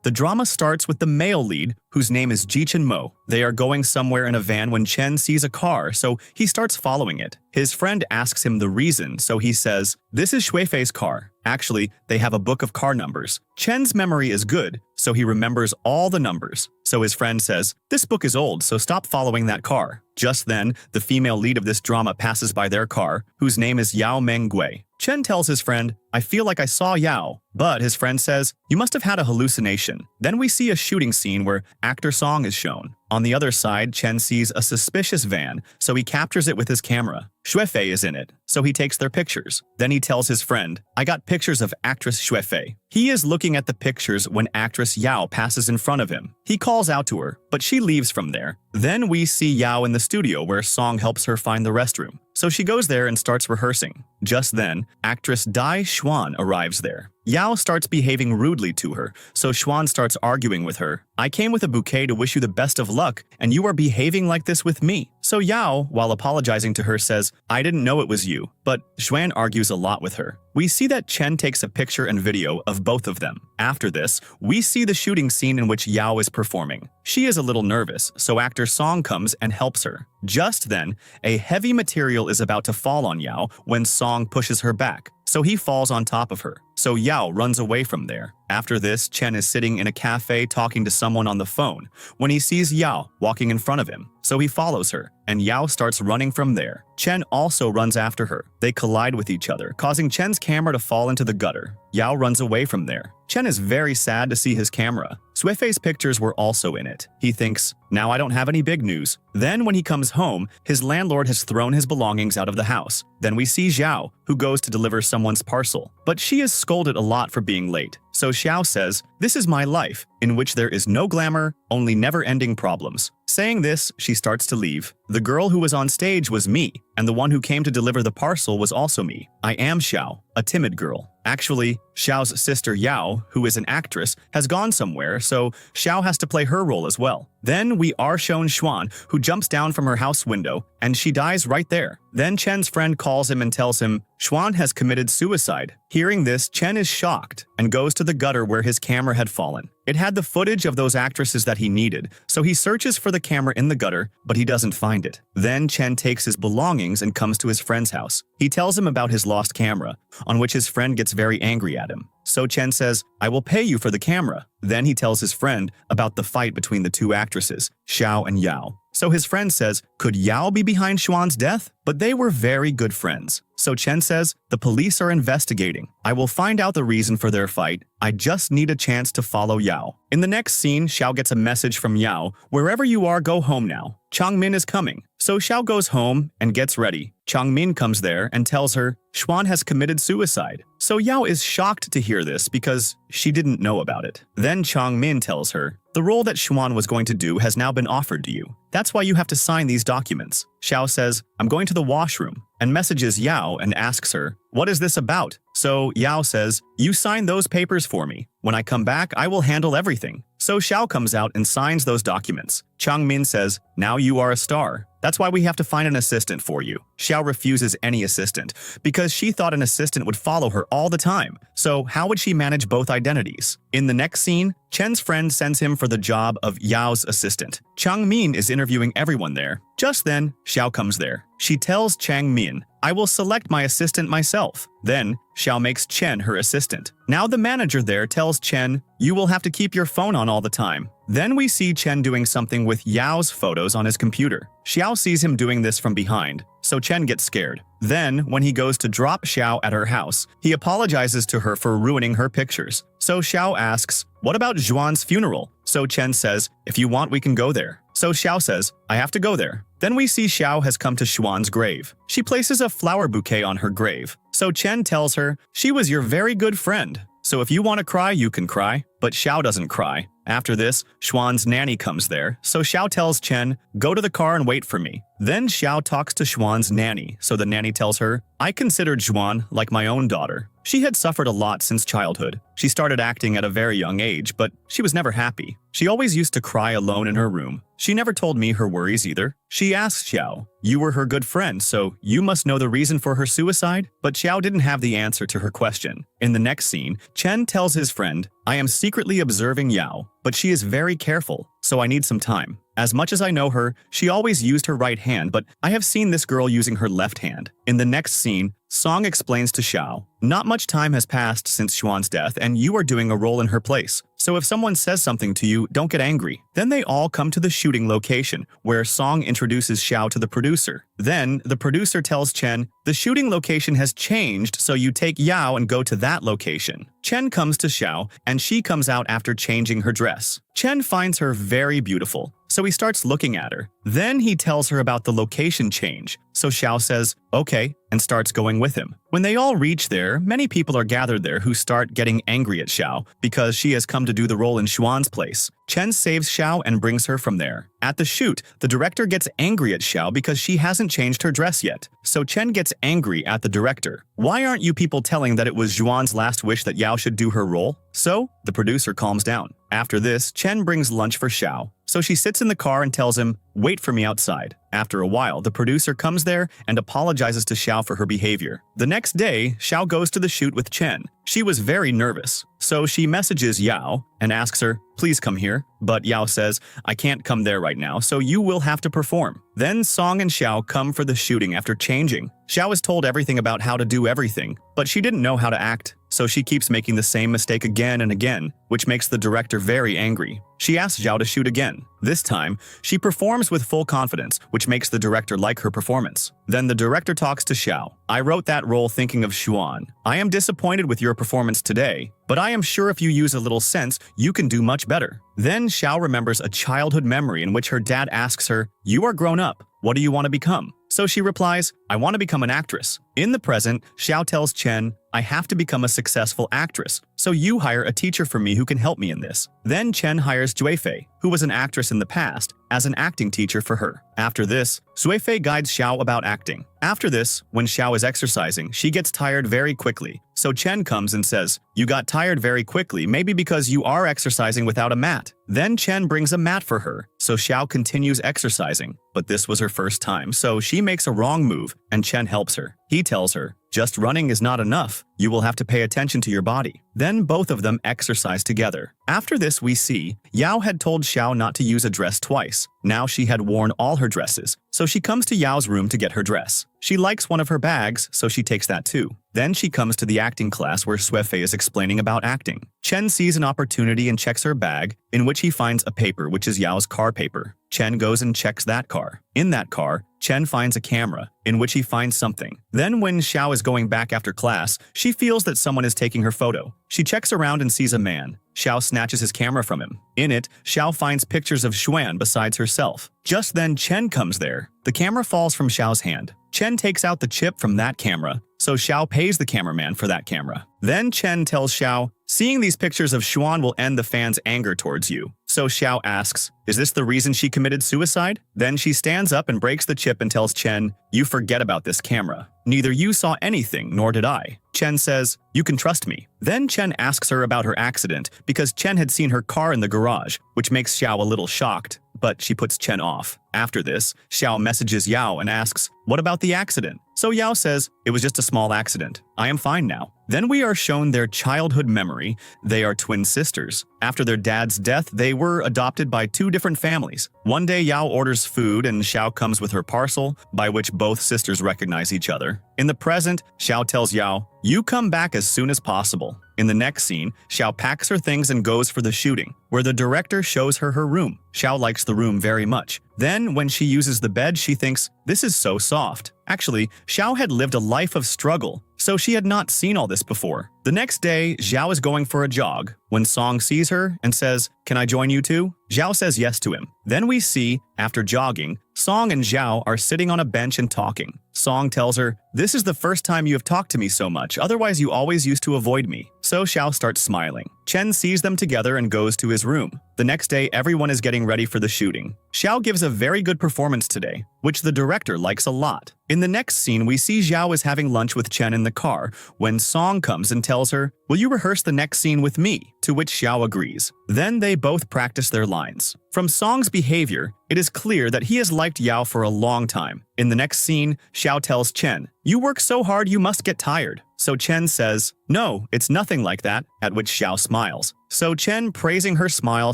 The drama starts with the male lead, whose name is Ji-chin Mo. They are going somewhere in a van when Chen sees a car, so he starts following it. His friend asks him the reason, so he says, "This is Shuifei's car." Actually, they have a book of car numbers. Chen's memory is good, so he remembers all the numbers. So his friend says, "This book is old, so stop following that car." Just then, the female lead of this drama passes by their car, whose name is Yao Menggui. Chen tells his friend, "I feel like I saw Yao," but his friend says, "You must have had a hallucination." Then we see a shooting scene where actor Song is shown. On the other side, Chen sees a suspicious van, so he captures it with his camera. Shuifei is in it, so he takes their pictures. Then he tells his friend, "I got pictures of actress Shuifei." He is looking at the pictures when actress Yao passes in front of him. He calls out to her, but she leaves from there. Then we see Yao in the studio where Song helps her find the restroom. So she goes there and starts rehearsing. Just then, actress Dai Xuan arrives there. Yao starts behaving rudely to her, so Xuan starts arguing with her. "I came with a bouquet to wish you the best of luck, and you are behaving like this with me." So Yao, while apologizing to her, says, "I didn't know it was you," but Xuan argues a lot with her. We see that Chen takes a picture and video of both of them. After this, we see the shooting scene in which Yao is performing. She is a little nervous, so actor Song comes and helps her. Just then, a heavy material is about to fall on Yao when Song pushes her back, so he falls on top of her. So Yao runs away from there. After this, Chen is sitting in a cafe talking to someone on the phone when he sees Yao walking in front of him. So he follows her, and Yao starts running from there. Chen also runs after her. They collide with each other, causing Chen's camera to fall into the gutter. Yao runs away from there. Chen is very sad to see his camera. Shuifei's pictures were also in it. He thinks, "Now I don't have any big news." Then when he comes home, his landlord has thrown his belongings out of the house. Then we see Zhao, who goes to deliver someone's parcel. But she is scolded a lot for being late. So Xiao says, "This is my life, in which there is no glamour, only never-ending problems." Saying this, she starts to leave. The girl who was on stage was me, and the one who came to deliver the parcel was also me. I am Xiao, a timid girl. Actually, Xiao's sister Yao, who is an actress, has gone somewhere, so Xiao has to play her role as well. Then we are shown Xuan, who jumps down from her house window, and she dies right there. Then Chen's friend calls him and tells him Xuan has committed suicide. Hearing this, Chen is shocked and goes to the gutter where his camera had fallen. It had the footage of those actresses that he needed, so he searches for the camera in the gutter, but he doesn't find it. Then Chen takes his belongings and comes to his friend's house. He tells him about his lost camera, on which his friend gets very angry at him. So Chen says, "I will pay you for the camera." Then he tells his friend about the fight between the two actresses, Xiao and Yao. So his friend says, could Yao be behind Xuan's death? But they were very good friends. So Chen says, "The police are investigating. I will find out the reason for their fight. I just need a chance to follow Yao." In the next scene, Xiao gets a message from Yao, "Wherever you are, go home now. Changmin is coming." So Xiao goes home and gets ready. Changmin comes there and tells her Xuan has committed suicide. So Yao is shocked to hear this because she didn't know about it. Then Changmin tells her, "The role that Xuan was going to do has now been offered to you. That's why you have to sign these documents." Xiao says, "I'm going to the washroom," and messages Yao and asks her, "What is this about?" So Yao says, "You sign those papers for me. When I come back, I will handle everything." So Xiao comes out and signs those documents. Changmin says, "Now you are a star. That's why we have to find an assistant for you." Xiao refuses any assistant because she thought an assistant would follow her all the time. So how would she manage both identities? In the next scene, Chen's friend sends him for the job of Yao's assistant. Changmin is interviewing everyone there. Just then, Xiao comes there. She tells Changmin, "I will select my assistant myself." Then, Xiao makes Chen her assistant. Now the manager there tells Chen, "You will have to keep your phone on all the time." Then we see Chen doing something with Yao's photos on his computer. Xiao sees him doing this from behind, so Chen gets scared. Then, when he goes to drop Xiao at her house, he apologizes to her for ruining her pictures. So Xiao asks, "What about Zhuan's funeral?" So Chen says, "If you want, we can go there." So Xiao says, "I have to go there." Then we see Xiao has come to Xuan's grave. She places a flower bouquet on her grave. So Chen tells her, "She was your very good friend. So if you want to cry, you can cry." But Xiao doesn't cry. After this, Xuan's nanny comes there, so Xiao tells Chen, "Go to the car and wait for me." Then Xiao talks to Xuan's nanny, so the nanny tells her, "I considered Xuan like my own daughter. She had suffered a lot since childhood. She started acting at a very young age, but she was never happy. She always used to cry alone in her room. She never told me her worries either." She asks Xiao, "You were her good friend, so you must know the reason for her suicide?" But Xiao didn't have the answer to her question. In the next scene, Chen tells his friend, I am secretly observing Yao, but she is very careful, so I need some time. As much as I know her, she always used her right hand, but I have seen this girl using her left hand. In the next scene, Song explains to Xiao, not much time has passed since Xuan's death and you are doing a role in her place. So if someone says something to you, don't get angry. Then they all come to the shooting location, where Song introduces Xiao to the producer. Then, the producer tells Chen, the shooting location has changed, so you take Yao and go to that location. Chen comes to Xiao, and she comes out after changing her dress. Chen finds her very beautiful, so he starts looking at her. Then he tells her about the location change, so Xiao says, okay, and starts going with him. When they all reach there, many people are gathered there who start getting angry at Xiao because she has come to do the role in Xuan's place. Chen saves Xiao and brings her from there. At the shoot, the director gets angry at Xiao because she hasn't changed her dress yet. So Chen gets angry at the director. Why aren't you people telling that it was Xuan's last wish that Yao should do her role? So, the producer calms down. After this, Chen brings lunch for Xiao. So she sits in the car and tells him, wait for me outside. After a while, the producer comes there and apologizes to Xiao for her behavior. The next day, Xiao goes to the shoot with Chen. She was very nervous, so she messages Yao and asks her, please come here. But Yao says, I can't come there right now, so you will have to perform. Then Song and Xiao come for the shooting after changing. Xiao is told everything about how to do everything, but she didn't know how to act, so she keeps making the same mistake again and again, which makes the director very angry. She asks Xiao to shoot again. This time, she performs with full confidence, which makes the director like her performance. Then the director talks to Xiao. I wrote that role thinking of Xuan. I am disappointed with your performance today, but I am sure if you use a little sense, you can do much better. Then Xiao remembers a childhood memory in which her dad asks her, you are grown up. What do you want to become? So she replies, I want to become an actress. In the present, Xiao tells Chen, I have to become a successful actress, so you hire a teacher for me who can help me in this. Then Chen hires Juefei, who was an actress in the past, as an acting teacher for her. After this, Juefei guides Xiao about acting. After this, when Xiao is exercising, she gets tired very quickly. So Chen comes and says, you got tired very quickly, maybe because you are exercising without a mat. Then Chen brings a mat for her, so Xiao continues exercising. But this was her first time, so she makes a wrong move, and Chen helps her. He tells her, just running is not enough. You will have to pay attention to your body. Then both of them exercise together. After this, we see Yao had told Xiao not to use a dress twice. Now she had worn all her dresses, so she comes to Yao's room to get her dress. She likes one of her bags, so she takes that too. Then she comes to the acting class where Juefei is explaining about acting. Chen sees an opportunity and checks her bag, in which he finds a paper which is Yao's car paper. Chen goes and checks that car. In that car, Chen finds a camera, in which he finds something. Then when Xiao is going back after class, she feels that someone is taking her photo. She checks around and sees a man. Xiao snatches his camera from him. In it, Xiao finds pictures of Xuan besides herself. Just then Chen comes there. The camera falls from Xiao's hand. Chen takes out the chip from that camera, so Xiao pays the cameraman for that camera. Then Chen tells Xiao, seeing these pictures of Xuan will end the fans' anger towards you. So Xiao asks, is this the reason she committed suicide? Then she stands up and breaks the chip and tells Chen, you forget about this camera. Neither you saw anything, nor did I. Chen says, you can trust me. Then Chen asks her about her accident because Chen had seen her car in the garage, which makes Xiao a little shocked, but she puts Chen off. After this, Xiao messages Yao and asks, what about the accident? So Yao says, it was just a small accident. I am fine now. Then we are shown their childhood memory. They are twin sisters. After their dad's death, they were adopted by two different families. One day Yao orders food and Xiao comes with her parcel, by which both sisters recognize each other. In the present, Xiao tells Yao, you come back as soon as possible. In the next scene, Xiao packs her things and goes for the shooting, where the director shows her her room. Xiao likes the room very much. Then, when she uses the bed, she thinks, this is so soft. Actually, Xiao had lived a life of struggle, so she had not seen all this before. The next day, Xiao is going for a jog, when Song sees her and says, can I join you too? Xiao says yes to him. Then we see, after jogging, Song and Xiao are sitting on a bench and talking. Song tells her, this is the first time you have talked to me so much, otherwise you always used to avoid me. So Xiao starts smiling. Chen sees them together and goes to his room. The next day, everyone is getting ready for the shooting. Xiao gives a very good performance today, which the director likes a lot. In the next scene, we see Xiao is having lunch with Chen in the car when Song comes and tells her, will you rehearse the next scene with me? To which Xiao agrees. Then they both practice their lines. From Song's behavior, it is clear that he has liked Yao for a long time. In the next scene, Xiao tells Chen, you work so hard you must get tired. So Chen says, no, it's nothing like that, at which Xiao smiles. So Chen, praising her smile,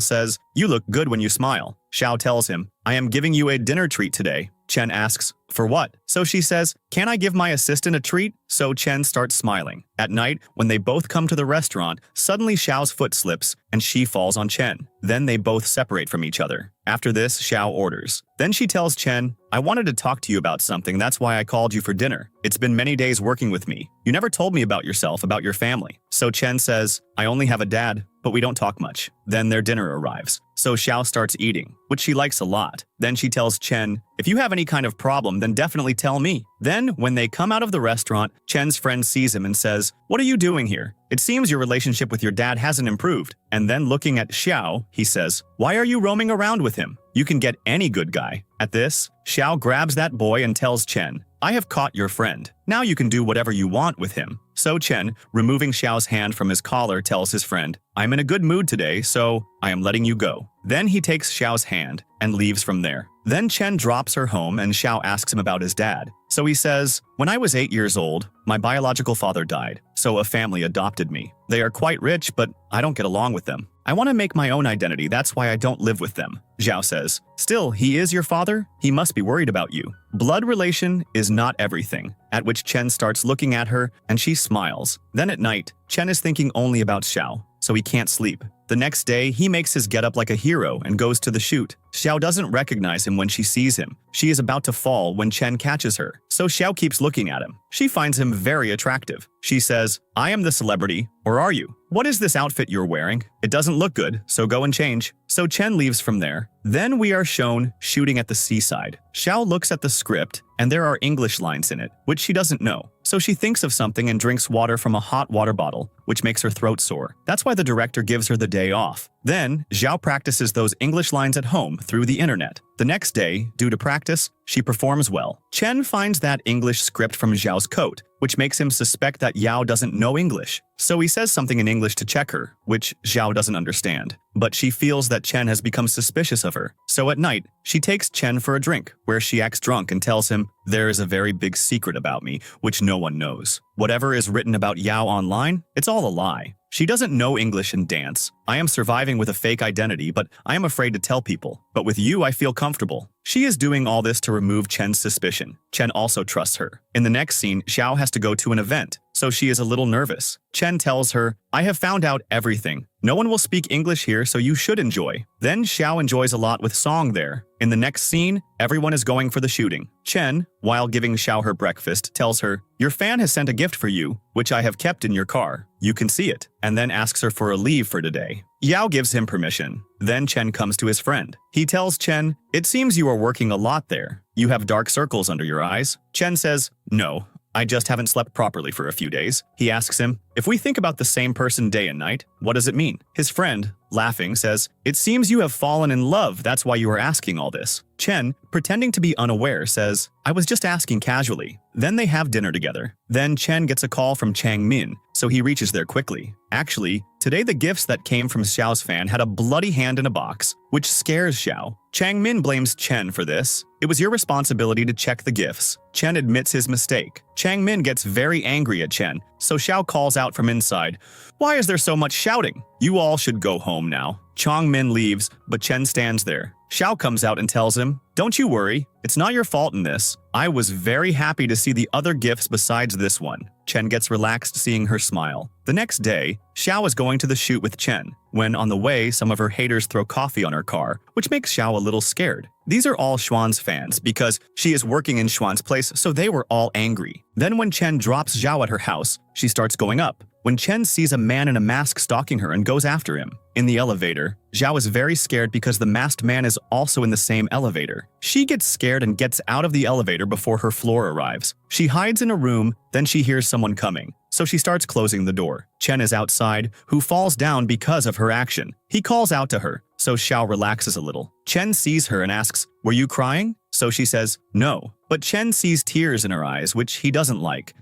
says, "You look good when you smile." Xiao tells him, "I am giving you a dinner treat today." Chen asks, "For what?" So she says, "Can I give my assistant a treat?" So Chen starts smiling. At night, when they both come to the restaurant, suddenly Xiao's foot slips and she falls on Chen. Then they both separate from each other. After this, Xiao orders. Then she tells Chen, "I wanted to talk to you about something, that's why I called you for dinner. It's been many days working with me. You never told me about yourself, about your family." So Chen says, "I only have a dad, but we don't talk much." Then their dinner arrives. So Xiao starts eating, which she likes a lot. Then she tells Chen, "If you have any kind of problem, then definitely tell me." Then, when they come out of the restaurant, Chen's friend sees him and says, "What are you doing here? It seems your relationship with your dad hasn't improved." And then looking at Xiao, he says, "Why are you roaming around with him? You can get any good guy." At this, Xiao grabs that boy and tells Chen, "I have caught your friend. Now you can do whatever you want with him." So Chen, removing Xiao's hand from his collar, tells his friend, "I'm in a good mood today, so I am letting you go." Then he takes Xiao's hand and leaves from there. Then Chen drops her home and Xiao asks him about his dad. So he says, "When I was 8 years old, my biological father died, so a family adopted me. They are quite rich, but I don't get along with them. I want to make my own identity, that's why I don't live with them." Xiao says, "Still, he is your father? He must be worried about you. Blood relation is not everything." At which Chen starts looking at her and she smiles. Then at night, Chen is thinking only about Xiao, so he can't sleep. The next day, he makes his getup like a hero and goes to the shoot. Xiao doesn't recognize him when she sees him. She is about to fall when Chen catches her, so Xiao keeps looking at him. She finds him very attractive. She says, "I am the celebrity, or are you? What is this outfit you're wearing? It doesn't look good, so go and change." So Chen leaves from there. Then we are shown shooting at the seaside. Xiao looks at the script, and there are English lines in it, which she doesn't know. So she thinks of something and drinks water from a hot water bottle, which makes her throat sore. That's why the director gives her the day off. Then, Xiao practices those English lines at home through the internet. The next day, due to practice, she performs well. Chen finds that English script from Xiao's coat, which makes him suspect that Yao doesn't know English. So he says something in English to check her, which Xiao doesn't understand. But she feels that Chen has become suspicious of her. So at night, she takes Chen for a drink, where she acts drunk and tells him, "There is a very big secret about me, which no one knows. Whatever is written about Yao online, it's all a lie. She doesn't know English and dance. I am surviving with a fake identity, but I am afraid to tell people. But with you, I feel comfortable." She is doing all this to remove Chen's suspicion. Chen also trusts her. In the next scene, Xiao has to go to an event, so she is a little nervous. Chen tells her, "I have found out everything. No one will speak English here, so you should enjoy." Then Xiao enjoys a lot with Song there. In the next scene, everyone is going for the shooting. Chen, while giving Xiao her breakfast, tells her, "Your fan has sent a gift for you, which I have kept in your car. You can see it," and then asks her for a leave for today. Yao gives him permission. Then Chen comes to his friend. He tells Chen, "It seems you are working a lot there. You have dark circles under your eyes." Chen says, "No, I just haven't slept properly for a few days." He asks him, "If we think about the same person day and night, what does it mean?" His friend, laughing, says, "It seems you have fallen in love, that's why you are asking all this." Chen, pretending to be unaware, says, "I was just asking casually." Then they have dinner together. Then Chen gets a call from Chang Min, so he reaches there quickly. Actually, today the gifts that came from Xiao's fan had a bloody hand in a box, which scares Xiao. Chang Min blames Chen for this. "It was your responsibility to check the gifts." Chen admits his mistake. Chang Min gets very angry at Chen, so Xiao calls out from inside, "Why is there so much shouting? You all should go home now." Chang Min leaves, but Chen stands there. Xiao comes out and tells him, "Don't you worry, it's not your fault in this. I was very happy to see the other gifts besides this one." Chen gets relaxed seeing her smile. The next day, Xiao is going to the shoot with Chen, when on the way some of her haters throw coffee on her car, which makes Xiao a little scared. These are all Xuan's fans because she is working in Xuan's place, so they were all angry. Then when Chen drops Xiao at her house, she starts going up. When Chen sees a man in a mask stalking her and goes after him. In the elevator, Xiao is very scared because the masked man is also in the same elevator. She gets scared and gets out of the elevator before her floor arrives. She hides in a room, then she hears someone coming, so she starts closing the door. Chen is outside, who falls down because of her action. He calls out to her, so Xiao relaxes a little. Chen sees her and asks, "Were you crying?" So she says, "No." But Chen sees tears in her eyes, which he doesn't like.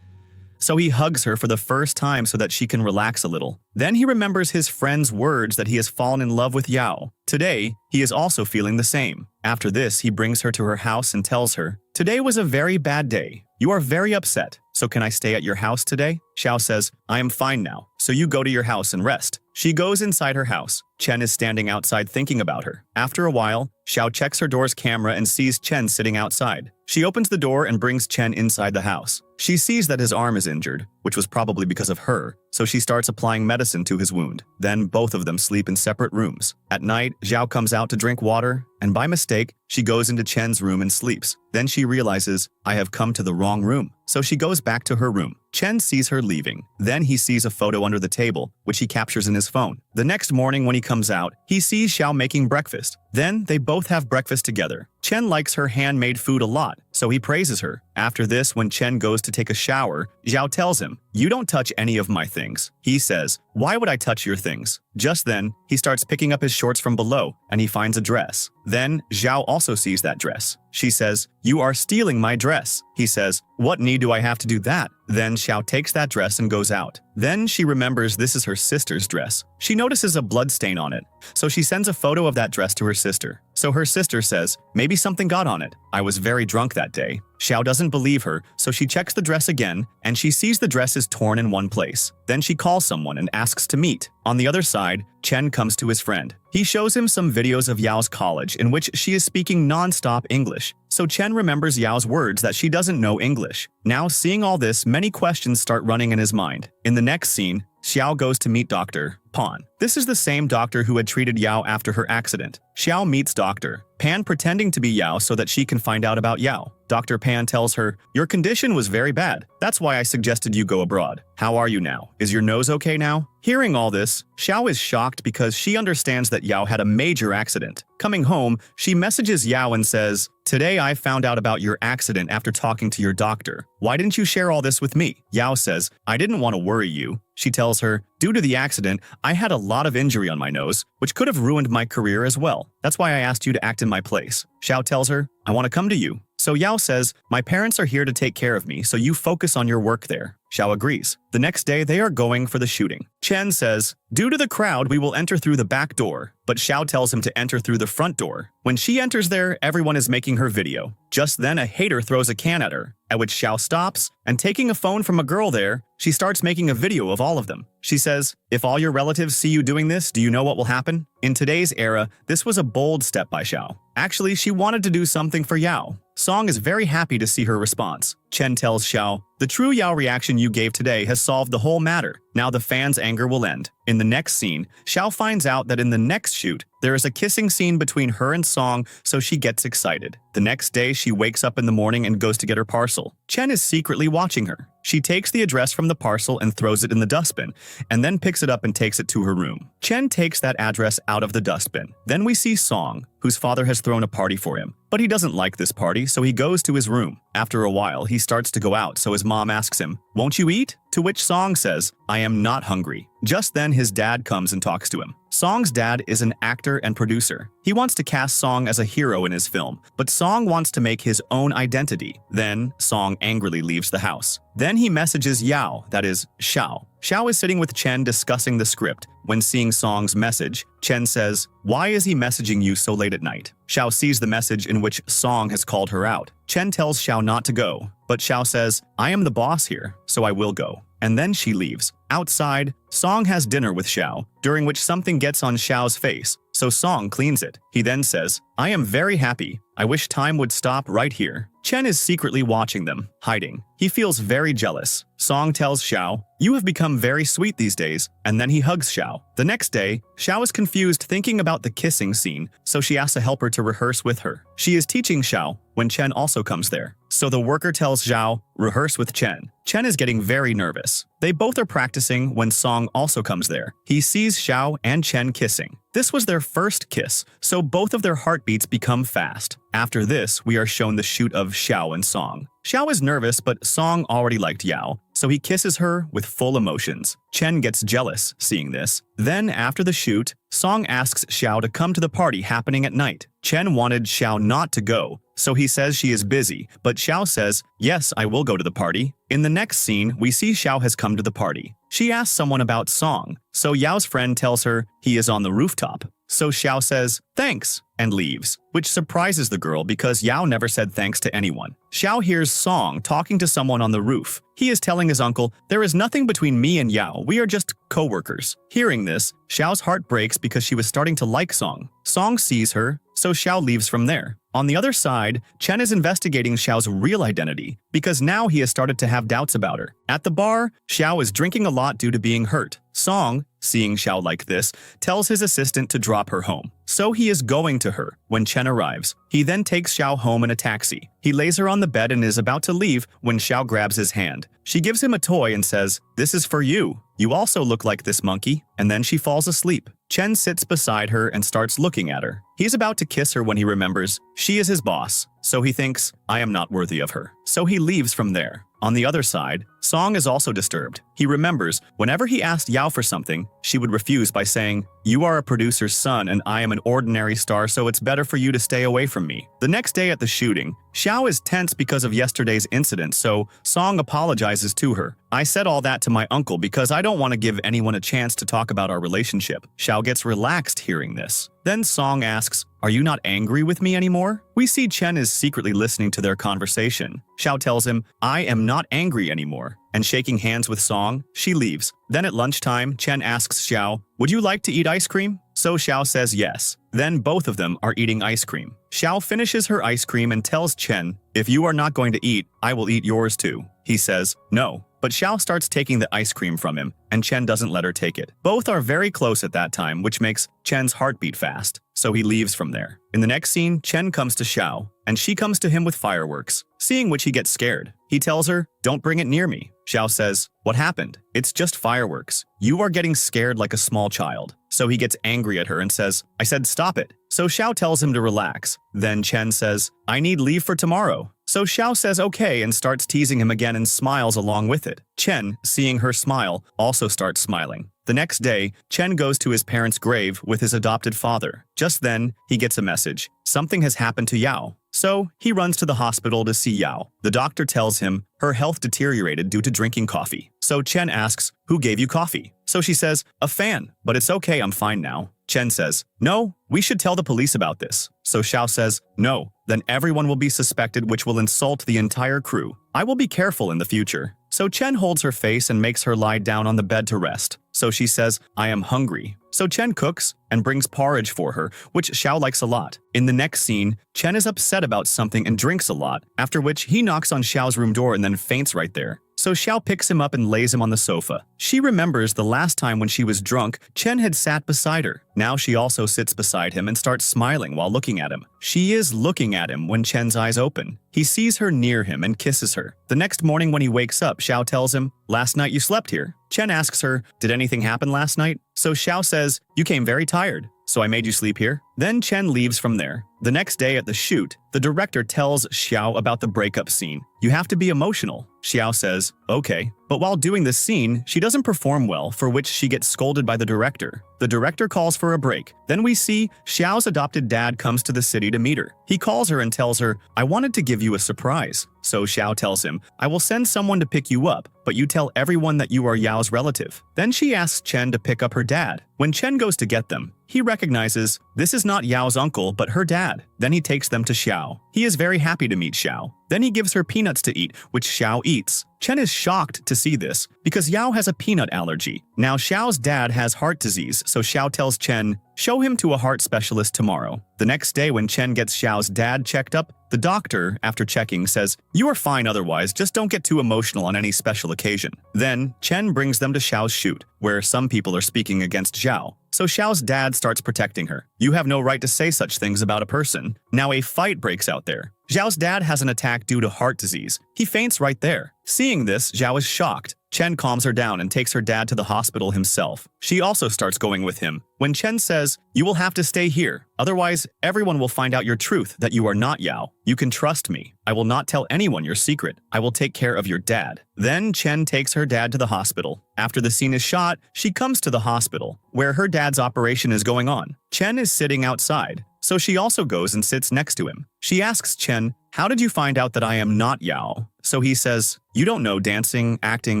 So he hugs her for the first time so that she can relax a little. Then he remembers his friend's words that he has fallen in love with Yao. Today, he is also feeling the same. After this, he brings her to her house and tells her, "Today was a very bad day. You are very upset. So can I stay at your house today?" Xiao says, "I am fine now, so you go to your house and rest." She goes inside her house. Chen is standing outside thinking about her. After a while, Xiao checks her door's camera and sees Chen sitting outside. She opens the door and brings Chen inside the house. She sees that his arm is injured, which was probably because of her, so she starts applying medicine to his wound. Then both of them sleep in separate rooms. At night, Xiao comes out to drink water, and by mistake, she goes into Chen's room and sleeps. Then she realizes, I have come to the wrong room. So she goes back to her room. Chen sees her leaving. Then he sees a photo under the table, which he captures in his phone. The next morning when he comes out, he sees Xiao making breakfast. Then they both have breakfast together. Chen likes her handmade food a lot, so he praises her. After this, when Chen goes to take a shower, Xiao tells him, "You don't touch any of my things." He says, "Why would I touch your things?" Just then, he starts picking up his shorts from below, and he finds a dress. Then, Xiao also sees that dress. She says, "You are stealing my dress." He says, "What need do I have to do that?" Then Xiao takes that dress and goes out. Then she remembers this is her sister's dress. She notices a blood stain on it, so she sends a photo of that dress to her sister. So her sister says, "Maybe something got on it. I was very drunk that day." Xiao doesn't believe her, so she checks the dress again, and she sees the dress is torn in one place. Then she calls someone and asks to meet. On the other side, Chen comes to his friend. He shows him some videos of Yao's college in which she is speaking non-stop English. So Chen remembers Yao's words that she doesn't know English. Now, seeing all this, many questions start running in his mind. In the next scene, Xiao goes to meet Dr. Pan. This is the same doctor who had treated Yao after her accident. Xiao meets Dr. Pan pretending to be Yao so that she can find out about Yao. Dr. Pan tells her, "Your condition was very bad. That's why I suggested you go abroad. How are you now? Is your nose okay now?" Hearing all this, Xiao is shocked because she understands that Yao had a major accident. Coming home, she messages Yao and says, "Today I found out about your accident after talking to your doctor. Why didn't you share all this with me?" Yao says, "I didn't want to worry you." She tells her, "Due to the accident, I had a lot of injury on my nose, which could have ruined my career as well. That's why I asked you to act in my place." Xiao tells her, "I want to come to you." So Yao says, "My parents are here to take care of me, so you focus on your work there." Xiao agrees. The next day, they are going for the shooting. Chen says, "Due to the crowd, we will enter through the back door," but Xiao tells him to enter through the front door. When she enters there, everyone is making her video. Just then, a hater throws a can at her, at which Xiao stops, and taking a phone from a girl there, she starts making a video of all of them. She says, "If all your relatives see you doing this, do you know what will happen?" In today's era, this was a bold step by Xiao. Actually, she wanted to do something for Yao. Song is very happy to see her response. Chen tells Xiao, "The true Yao reaction you gave today has solved the whole matter. Now the fans' anger will end." In the next scene, Xiao finds out that in the next shoot, there is a kissing scene between her and Song, so she gets excited. The next day, she wakes up in the morning and goes to get her parcel. Chen is secretly watching her. She takes the address from the parcel and throws it in the dustbin, and then picks it up and takes it to her room. Chen takes that address out of the dustbin. Then we see Song, whose father has thrown a party for him. But he doesn't like this party, so he goes to his room. After a while, he starts to go out, so his mom asks him, "Won't you eat?" To which Song says, "I am not hungry." Just then, his dad comes and talks to him. Song's dad is an actor and producer. He wants to cast Song as a hero in his film, but Song wants to make his own identity. Then, Song angrily leaves the house. Then he messages Yao, that is, Xiao. Xiao is sitting with Chen discussing the script. When seeing Song's message, Chen says, "Why is he messaging you so late at night?" Xiao sees the message in which Song has called her out. Chen tells Xiao not to go, but Xiao says, "I am the boss here, so I will go." And then she leaves. Outside, Song has dinner with Xiao, during which something gets on Xiao's face, so Song cleans it. He then says, "I am very happy. I wish time would stop right here." Chen is secretly watching them, hiding. He feels very jealous. Song tells Xiao, "You have become very sweet these days," and then he hugs Xiao. The next day, Xiao is confused thinking about the kissing scene, so she asks a helper to rehearse with her. She is teaching Xiao when Chen also comes there. So the worker tells Xiao, "Rehearse with Chen." Chen is getting very nervous. They both are practicing when Song also comes there. He sees Xiao and Chen kissing. This was their first kiss, so both of their heartbeats become fast. After this, we are shown the shoot of Xiao and Song. Xiao is nervous, but Song already liked Yao, so he kisses her with full emotions. Chen gets jealous seeing this. Then, after the shoot, Song asks Xiao to come to the party happening at night. Chen wanted Xiao not to go, so he says she is busy, but Xiao says, yes, I will go to the party. In the next scene, we see Xiao has come to the party. She asks someone about Song, so Yao's friend tells her he is on the rooftop. So Xiao says, thanks, and leaves, which surprises the girl because Yao never said thanks to anyone. Xiao hears Song talking to someone on the roof. He is telling his uncle, there is nothing between me and Yao, we are just co-workers. Hearing this, Xiao's heart breaks because she was starting to like Song. Song sees her, so Xiao leaves from there. On the other side, Chen is investigating Xiao's real identity because now he has started to have doubts about her. At the bar, Xiao is drinking a lot due to being hurt. Song, seeing Xiao like this, tells his assistant to drop her home. So he is going to her when Chen arrives. He then takes Xiao home in a taxi. He lays her on the bed and is about to leave when Xiao grabs his hand. She gives him a toy and says, this is for you. You also look like this monkey. And then she falls asleep. Chen sits beside her and starts looking at her. He's about to kiss her when he remembers she is his boss. So he thinks, I am not worthy of her. So he leaves from there. On the other side, Song is also disturbed. He remembers whenever he asked Yao for something, she would refuse by saying, you are a producer's son and I am an ordinary star, so it's better for you to stay away from me. The next day at the shooting, Xiao is tense because of yesterday's incident, so Song apologizes to her. I said all that to my uncle because I don't want to give anyone a chance to talk about our relationship. Xiao gets relaxed hearing this. Then Song asks, are you not angry with me anymore? We see Chen is secretly listening to their conversation. Xiao tells him, I am not angry anymore. And shaking hands with Song, she leaves. Then at lunchtime, Chen asks Xiao, would you like to eat ice cream? So Xiao says yes. Then both of them are eating ice cream. Xiao finishes her ice cream and tells Chen, if you are not going to eat, I will eat yours too. He says, no. But Xiao starts taking the ice cream from him, and Chen doesn't let her take it. Both are very close at that time, which makes Chen's heart beat fast, so he leaves from there. In the next scene, Chen comes to Xiao, and she comes to him with fireworks, seeing which he gets scared. He tells her, don't bring it near me. Xiao says, what happened? It's just fireworks. You are getting scared like a small child. So he gets angry at her and says, I said stop it. So Xiao tells him to relax. Then Chen says, I need leave for tomorrow. So Xiao says okay and starts teasing him again and smiles along with it. Chen, seeing her smile, also starts smiling. The next day, Chen goes to his parents' grave with his adopted father. Just then, he gets a message. Something has happened to Yao. So he runs to the hospital to see Yao. The doctor tells him her health deteriorated due to drinking coffee. So Chen asks, who gave you coffee? So she says, a fan, but it's okay, I'm fine now. Chen says, no, we should tell the police about this. So Xiao says, no, then everyone will be suspected, which will insult the entire crew. I will be careful in the future. So Chen holds her face and makes her lie down on the bed to rest. So she says, I am hungry. So Chen cooks and brings porridge for her, which Xiao likes a lot. In the next scene, Chen is upset about something and drinks a lot, after which he knocks on Xiao's room door and then faints right there. So Xiao picks him up and lays him on the sofa. She remembers the last time when she was drunk, Chen had sat beside her. Now she also sits beside him and starts smiling while looking at him. She is looking at him when Chen's eyes open. He sees her near him and kisses her. The next morning when he wakes up, Xiao tells him, last night you slept here. Chen asks her, did anything happen last night? So Xiao says, you came very tired, so I made you sleep here. Then Chen leaves from there. The next day at the shoot, the director tells Xiao about the breakup scene. You have to be emotional. Xiao says, okay. But while doing this scene, she doesn't perform well, for which she gets scolded by the director. The director calls for a break. Then we see Xiao's adopted dad comes to the city to meet her. He calls her and tells her, I wanted to give you a surprise. So Xiao tells him, I will send someone to pick you up, but you tell everyone that you are Yao's relative. Then she asks Chen to pick up her dad. When Chen goes to get them, he recognizes this is not Yao's uncle, but her dad. Then he takes them to Xiao. He is very happy to meet Xiao. Then he gives her peanuts to eat, which Xiao eats. Chen is shocked to see this because Yao has a peanut allergy. Now Xiao's dad has heart disease, so Xiao tells Chen, show him to a heart specialist tomorrow. The next day when Chen gets Xiao's dad checked up, the doctor, after checking, says, you are fine otherwise, just don't get too emotional on any special occasion. Then Chen brings them to Xiao's shoot, where some people are speaking against Xiao. So Xiao's dad starts protecting her. You have no right to say such things about a person. Now a fight breaks out there. Xiao's dad has an attack due to heart disease. He faints right there. Seeing this, Xiao is shocked. Chen calms her down and takes her dad to the hospital himself. She also starts going with him. When Chen says, you will have to stay here, otherwise everyone will find out your truth that you are not Yao. You can trust me. I will not tell anyone your secret. I will take care of your dad. Then Chen takes her dad to the hospital. After the scene is shot, she comes to the hospital, where her dad's operation is going on. Chen is sitting outside. so she also goes and sits next to him. She asks Chen, "How did you find out that I am not Yao?" So he says, "You don't know dancing, acting,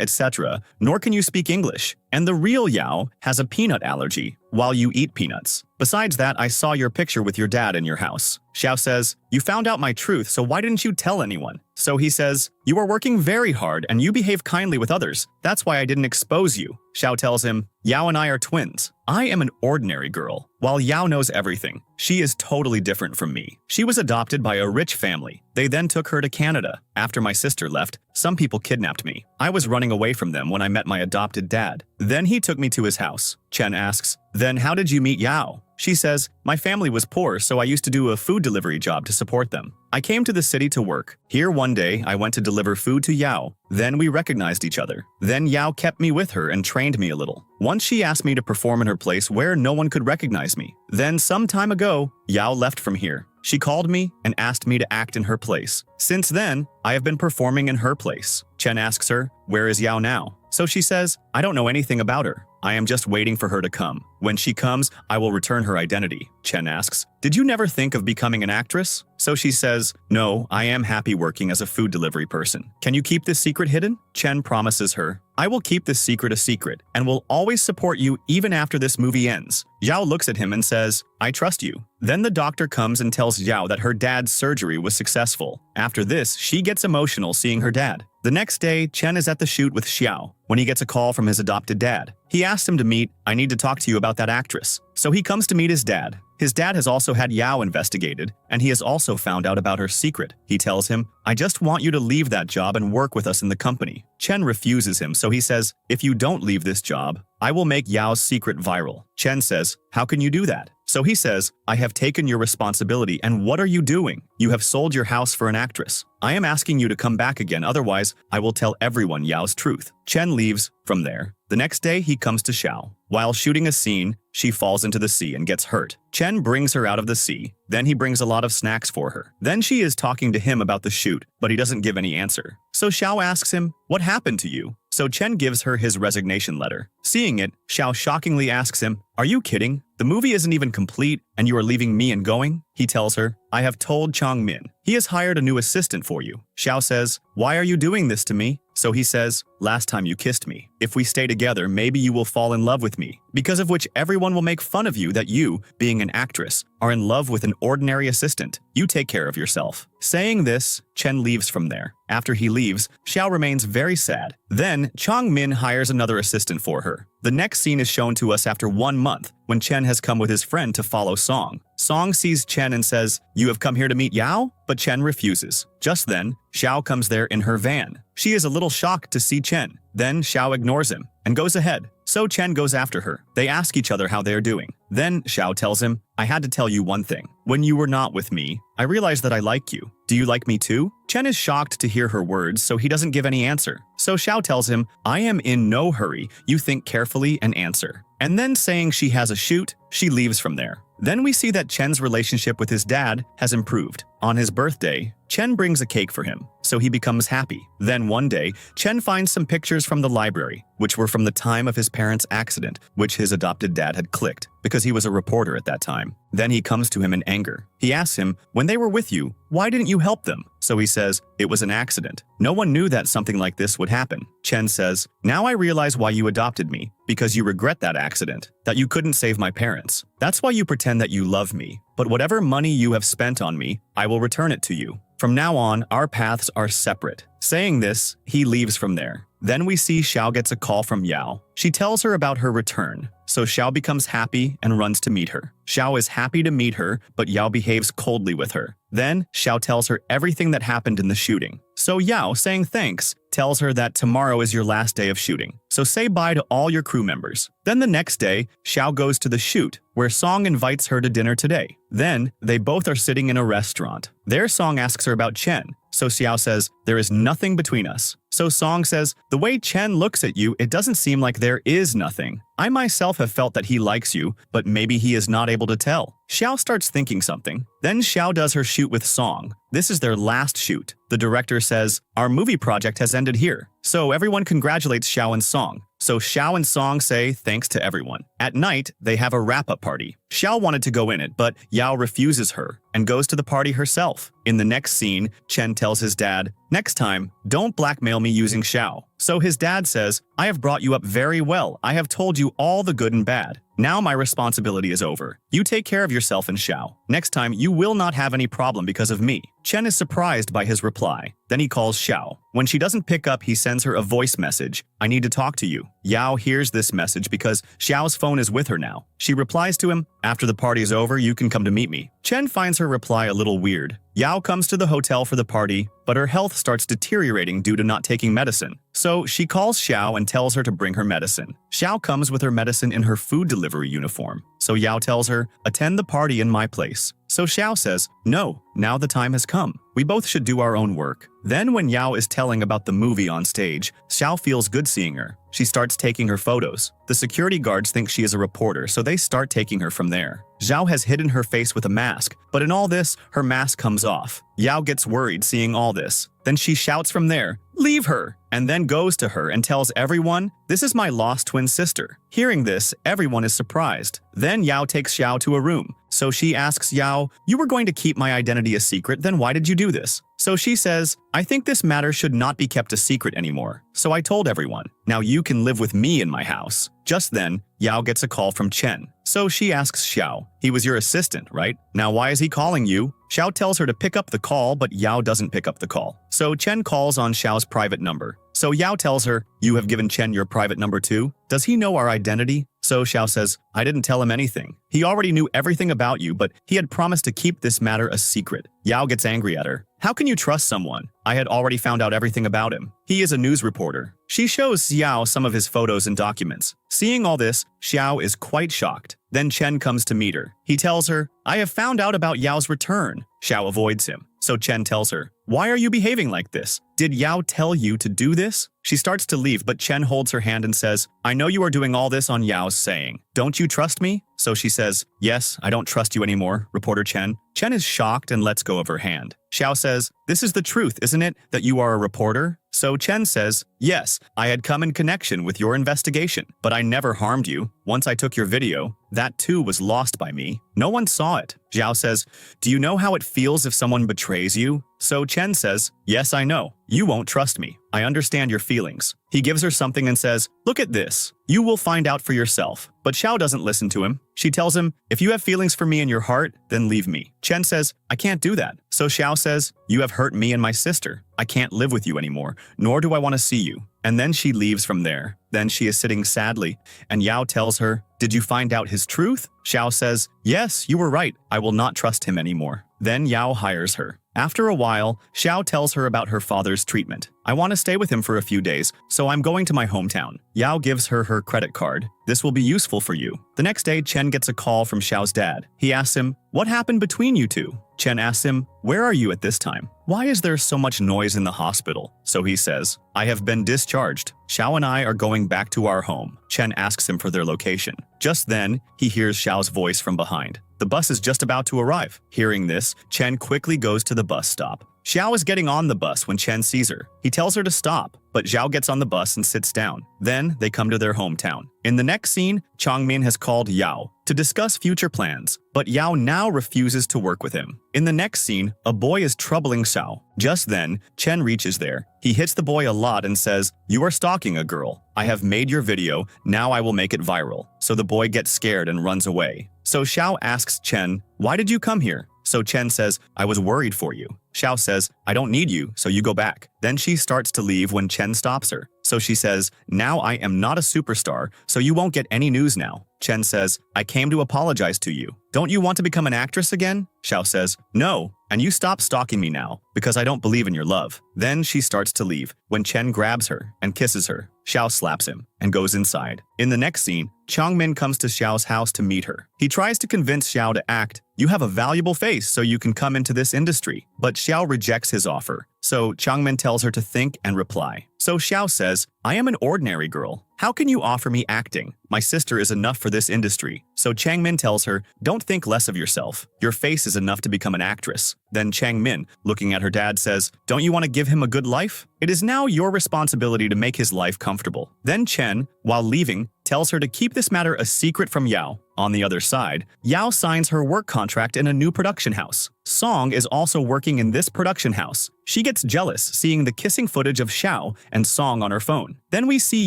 etc., nor can you speak English. And the real Yao has a peanut allergy while you eat peanuts. Besides that, I saw your picture with your dad in your house." Xiao says, "You found out my truth, so why didn't you tell anyone?" So he says, "You are working very hard and you behave kindly with others. That's why I didn't expose you." Xiao tells him, "Yao and I are twins. I am an ordinary girl, while Yao knows everything. She is totally different from me. She was adopted by a rich family. They then took her to Canada. After my sister left, some people kidnapped me. I was running away from them when I met my adopted dad. Then he took me to his house." Chen asks, "Then how did you meet Yao?" She says, "My family was poor, so I used to do a food delivery job to support them. I came to the city to work. Here one day, I went to deliver food to Yao. Then we recognized each other. Then Yao kept me with her and trained me a little. Once she asked me to perform in her place where no one could recognize me. Then some time ago, Yao left from here. She called me and asked me to act in her place. Since then, I have been performing in her place." Chen asks her, "Where is Yao now?" So she says, "I don't know anything about her. I am just waiting for her to come. When she comes, I will return her identity." Chen asks, "Did you never think of becoming an actress?" So she says, "No, I am happy working as a food delivery person. Can you keep this secret hidden?" Chen promises her, "I will keep this secret a secret and will always support you even after this movie ends." Yao looks at him and says, "I trust you." Then the doctor comes and tells Yao that her dad's surgery was successful. After this, she gets emotional seeing her dad. The next day, Chen is at the shoot with Xiao when he gets a call from his adopted dad. He asks him to meet. "I need to talk to you about that actress." So he comes to meet his dad. His dad has also had Yao investigated, and he has also found out about her secret. He tells him, "I just want you to leave that job and work with us in the company." Chen refuses him, so he says, "If you don't leave this job, I will make Yao's secret viral." Chen says, "How can you do that?" So he says, "I have taken your responsibility, and what are you doing? You have sold your house for an actress. I am asking you to come back again, otherwise I will tell everyone Yao's truth." Chen leaves from there. The next day, he comes to Xiao. While shooting a scene, she falls into the sea and gets hurt. Chen brings her out of the sea. Then he brings a lot of snacks for her. Then she is talking to him about the shoot, but he doesn't give any answer. So Xiao asks him, "What happened to you?" So Chen gives her his resignation letter. Seeing it, Xiao shockingly asks him, "Are you kidding? The movie isn't even complete, and you are leaving me and going?" He tells her, "I have told Chang Min. He has hired a new assistant for you." Xiao says, "Why are you doing this to me?" So he says, "Last time you kissed me. If we stay together, maybe you will fall in love with me. Because of which everyone will make fun of you that you, being an actress, are in love with an ordinary assistant. You take care of yourself." Saying this, Chen leaves from there. After he leaves, Xiao remains very sad. Then, Chang Min hires another assistant for her. The next scene is shown to us after 1 month, when Chen has come with his friend to follow Song. Song sees Chen and says, "You have come here to meet Yao?" But Chen refuses. Just then, Xiao comes there in her van. She is a little shocked to see Chen. Then Xiao ignores him and goes ahead. So Chen goes after her. They ask each other how they are doing. Then Xiao tells him, "I had to tell you one thing. When you were not with me, I realized that I like you. Do you like me too?" Chen is shocked to hear her words, so he doesn't give any answer. So Xiao tells him, "I am in no hurry. You think carefully and answer." And then saying she has a shoot, she leaves from there. Then we see that Chen's relationship with his dad has improved. On his birthday, Chen brings a cake for him, so he becomes happy. Then one day, Chen finds some pictures from the library, which were from the time of his parents' accident, which his adopted dad had clicked, because he was a reporter at that time. Then he comes to him in anger. He asks him, "When they were with you, why didn't you help them?" So he says, "It was an accident. No one knew that something like this would happen." Chen says, "Now I realize why you adopted me, because you regret that accident, that you couldn't save my parents. That's why you pretend that you love me. But whatever money you have spent on me, I will return it to you. From now on, our paths are separate." Saying this, he leaves from there. Then we see Xiao gets a call from Yao. She tells her about her return, so Xiao becomes happy and runs to meet her. Xiao is happy to meet her, but Yao behaves coldly with her. Then, Xiao tells her everything that happened in the shooting. So Yao, saying thanks, tells her that tomorrow is your last day of shooting, so say bye to all your crew members. Then the next day, Xiao goes to the shoot, where Song invites her to dinner today. Then, they both are sitting in a restaurant. There, Song asks her about Chen, so Xiao says, "There is nothing between us." So Song says, "The way Chen looks at you, it doesn't seem like there is nothing. I myself have felt that he likes you, but maybe he is not able to tell." Xiao starts thinking something. Then Xiao does her shoot with Song. This is their last shoot. The director says, "Our movie project has ended here." So everyone congratulates Xiao and Song. So Xiao and Song say thanks to everyone. At night, they have a wrap-up party. Xiao wanted to go in it, but Yao refuses her and goes to the party herself. In the next scene, Chen tells his dad, "Next time, don't blackmail me using Xiao." So his dad says, "I have brought you up very well. I have told you all the good and bad. Now my responsibility is over. You take care of yourself and Xiao. Next time, you will not have any problem because of me." Chen is surprised by his reply. Then he calls Xiao. When she doesn't pick up, he sends her a voice message. "I need to talk to you." Yao hears this message because Xiao's phone is with her now. She replies to him, "After the party is over, you can come to meet me." Chen finds her reply a little weird. Yao comes to the hotel for the party, but her health starts deteriorating due to not taking medicine. So she calls Xiao and tells her to bring her medicine. Xiao comes with her medicine in her food delivery uniform. So Yao tells her, "Attend the party in my place." So Xiao says, "No, now the time has come. We both should do our own work." Then when Yao is telling about the movie on stage, Xiao feels good seeing her. She starts taking her photos. The security guards think she is a reporter, so they start taking her from there. Xiao has hidden her face with a mask, but in all this, her mask comes off. Yao gets worried seeing all this. Then she shouts from there, "Leave her!" and then goes to her and tells everyone, "This is my lost twin sister." Hearing this, everyone is surprised. Then Yao takes Xiao to a room. So she asks Yao, "You were going to keep my identity a secret, then why did you do this?" So she says, "I think this matter should not be kept a secret anymore. So I told everyone. Now you can live with me in my house." Just then, Yao gets a call from Chen. So she asks Xiao, "He was your assistant, right? Now why is he calling you?" Xiao tells her to pick up the call, but Yao doesn't pick up the call. So Chen calls on Xiao's private number. So Yao tells her, "You have given Chen your private number too? Does he know our identity?" So Xiao says, "I didn't tell him anything. He already knew everything about you, but he had promised to keep this matter a secret." Yao gets angry at her. "How can you trust someone? I had already found out everything about him. He is a news reporter." She shows Xiao some of his photos and documents. Seeing all this, Xiao is quite shocked. Then Chen comes to meet her. He tells her, "I have found out about Yao's return." Xiao avoids him. So Chen tells her, "Why are you behaving like this? Did Yao tell you to do this?" She starts to leave, but Chen holds her hand and says, "I know you are doing all this on Yao's saying. Don't you trust me?" So she says, "Yes, I don't trust you anymore, reporter Chen." Chen is shocked and lets go of her hand. Xiao says, "This is the truth, isn't it, that you are a reporter?" So Chen says, "Yes, I had come in connection with your investigation, but I never harmed you. Once I took your video, that too was lost by me. No one saw it." Xiao says, "Do you know how it feels if someone betrays you?" So Chen says, "Yes, I know. You won't trust me. I understand your feelings." He gives her something and says, "Look at this. You will find out for yourself." But Xiao doesn't listen to him. She tells him, "If you have feelings for me in your heart, then leave me." Chen says, "I can't do that." So Xiao says, "You have hurt me and my sister. I can't live with you anymore, nor do I want to see you." And then she leaves from there. Then she is sitting sadly, and Yao tells her, "Did you find out his truth?" Xiao says, "Yes, you were right. I will not trust him anymore." Then Yao hires her. After a while, Xiao tells her about her father's treatment. "I want to stay with him for a few days, so I'm going to my hometown." Yao gives her her credit card. "This will be useful for you." The next day, Chen gets a call from Xiao's dad. He asks him, "What happened between you two?" Chen asks him, "Where are you at this time? Why is there so much noise in the hospital?" So he says, "I have been discharged. Xiao and I are going back to our home." Chen asks him for their location. Just then, he hears Xiao's voice from behind. The bus is just about to arrive. Hearing this, Chen quickly goes to the bus stop. Xiao is getting on the bus when Chen sees her. He tells her to stop, but Xiao gets on the bus and sits down. Then they come to their hometown. In the next scene, Changmin has called Yao to discuss future plans, but Yao now refuses to work with him. In the next scene, a boy is troubling Xiao. Just then, Chen reaches there. He hits the boy a lot and says, "You are stalking a girl. I have made your video, now I will make it viral." So the boy gets scared and runs away. So Xiao asks Chen, "Why did you come here?" So Chen says, "I was worried for you." Xiao says, "I don't need you, so you go back." Then she starts to leave when Chen stops her. So she says, "Now I am not a superstar, so you won't get any news now." Chen says, "I came to apologize to you. Don't you want to become an actress again?" Xiao says, "No, and you stop stalking me now, because I don't believe in your love." Then she starts to leave when Chen grabs her and kisses her. Xiao slaps him and goes inside. In the next scene, Changmin comes to Xiao's house to meet her. He tries to convince Xiao to act. "You have a valuable face, so you can come into this industry." But Xiao rejects his offer. So Changmin tells her to think and reply. So Xiao says, I am an ordinary girl. How can you offer me acting? My sister is enough for this industry. So Changmin tells her, don't think less of yourself. Your face is enough to become an actress. Then Changmin, looking at her dad, says, don't you want to give him a good life? It is now your responsibility to make his life comfortable. Then Chen, while leaving, tells her to keep this matter a secret from Yao. On the other side, Yao signs her work contract in a new production house. Song is also working in this production house. She gets jealous seeing the kissing footage of Xiao and Song on her phone. Then we see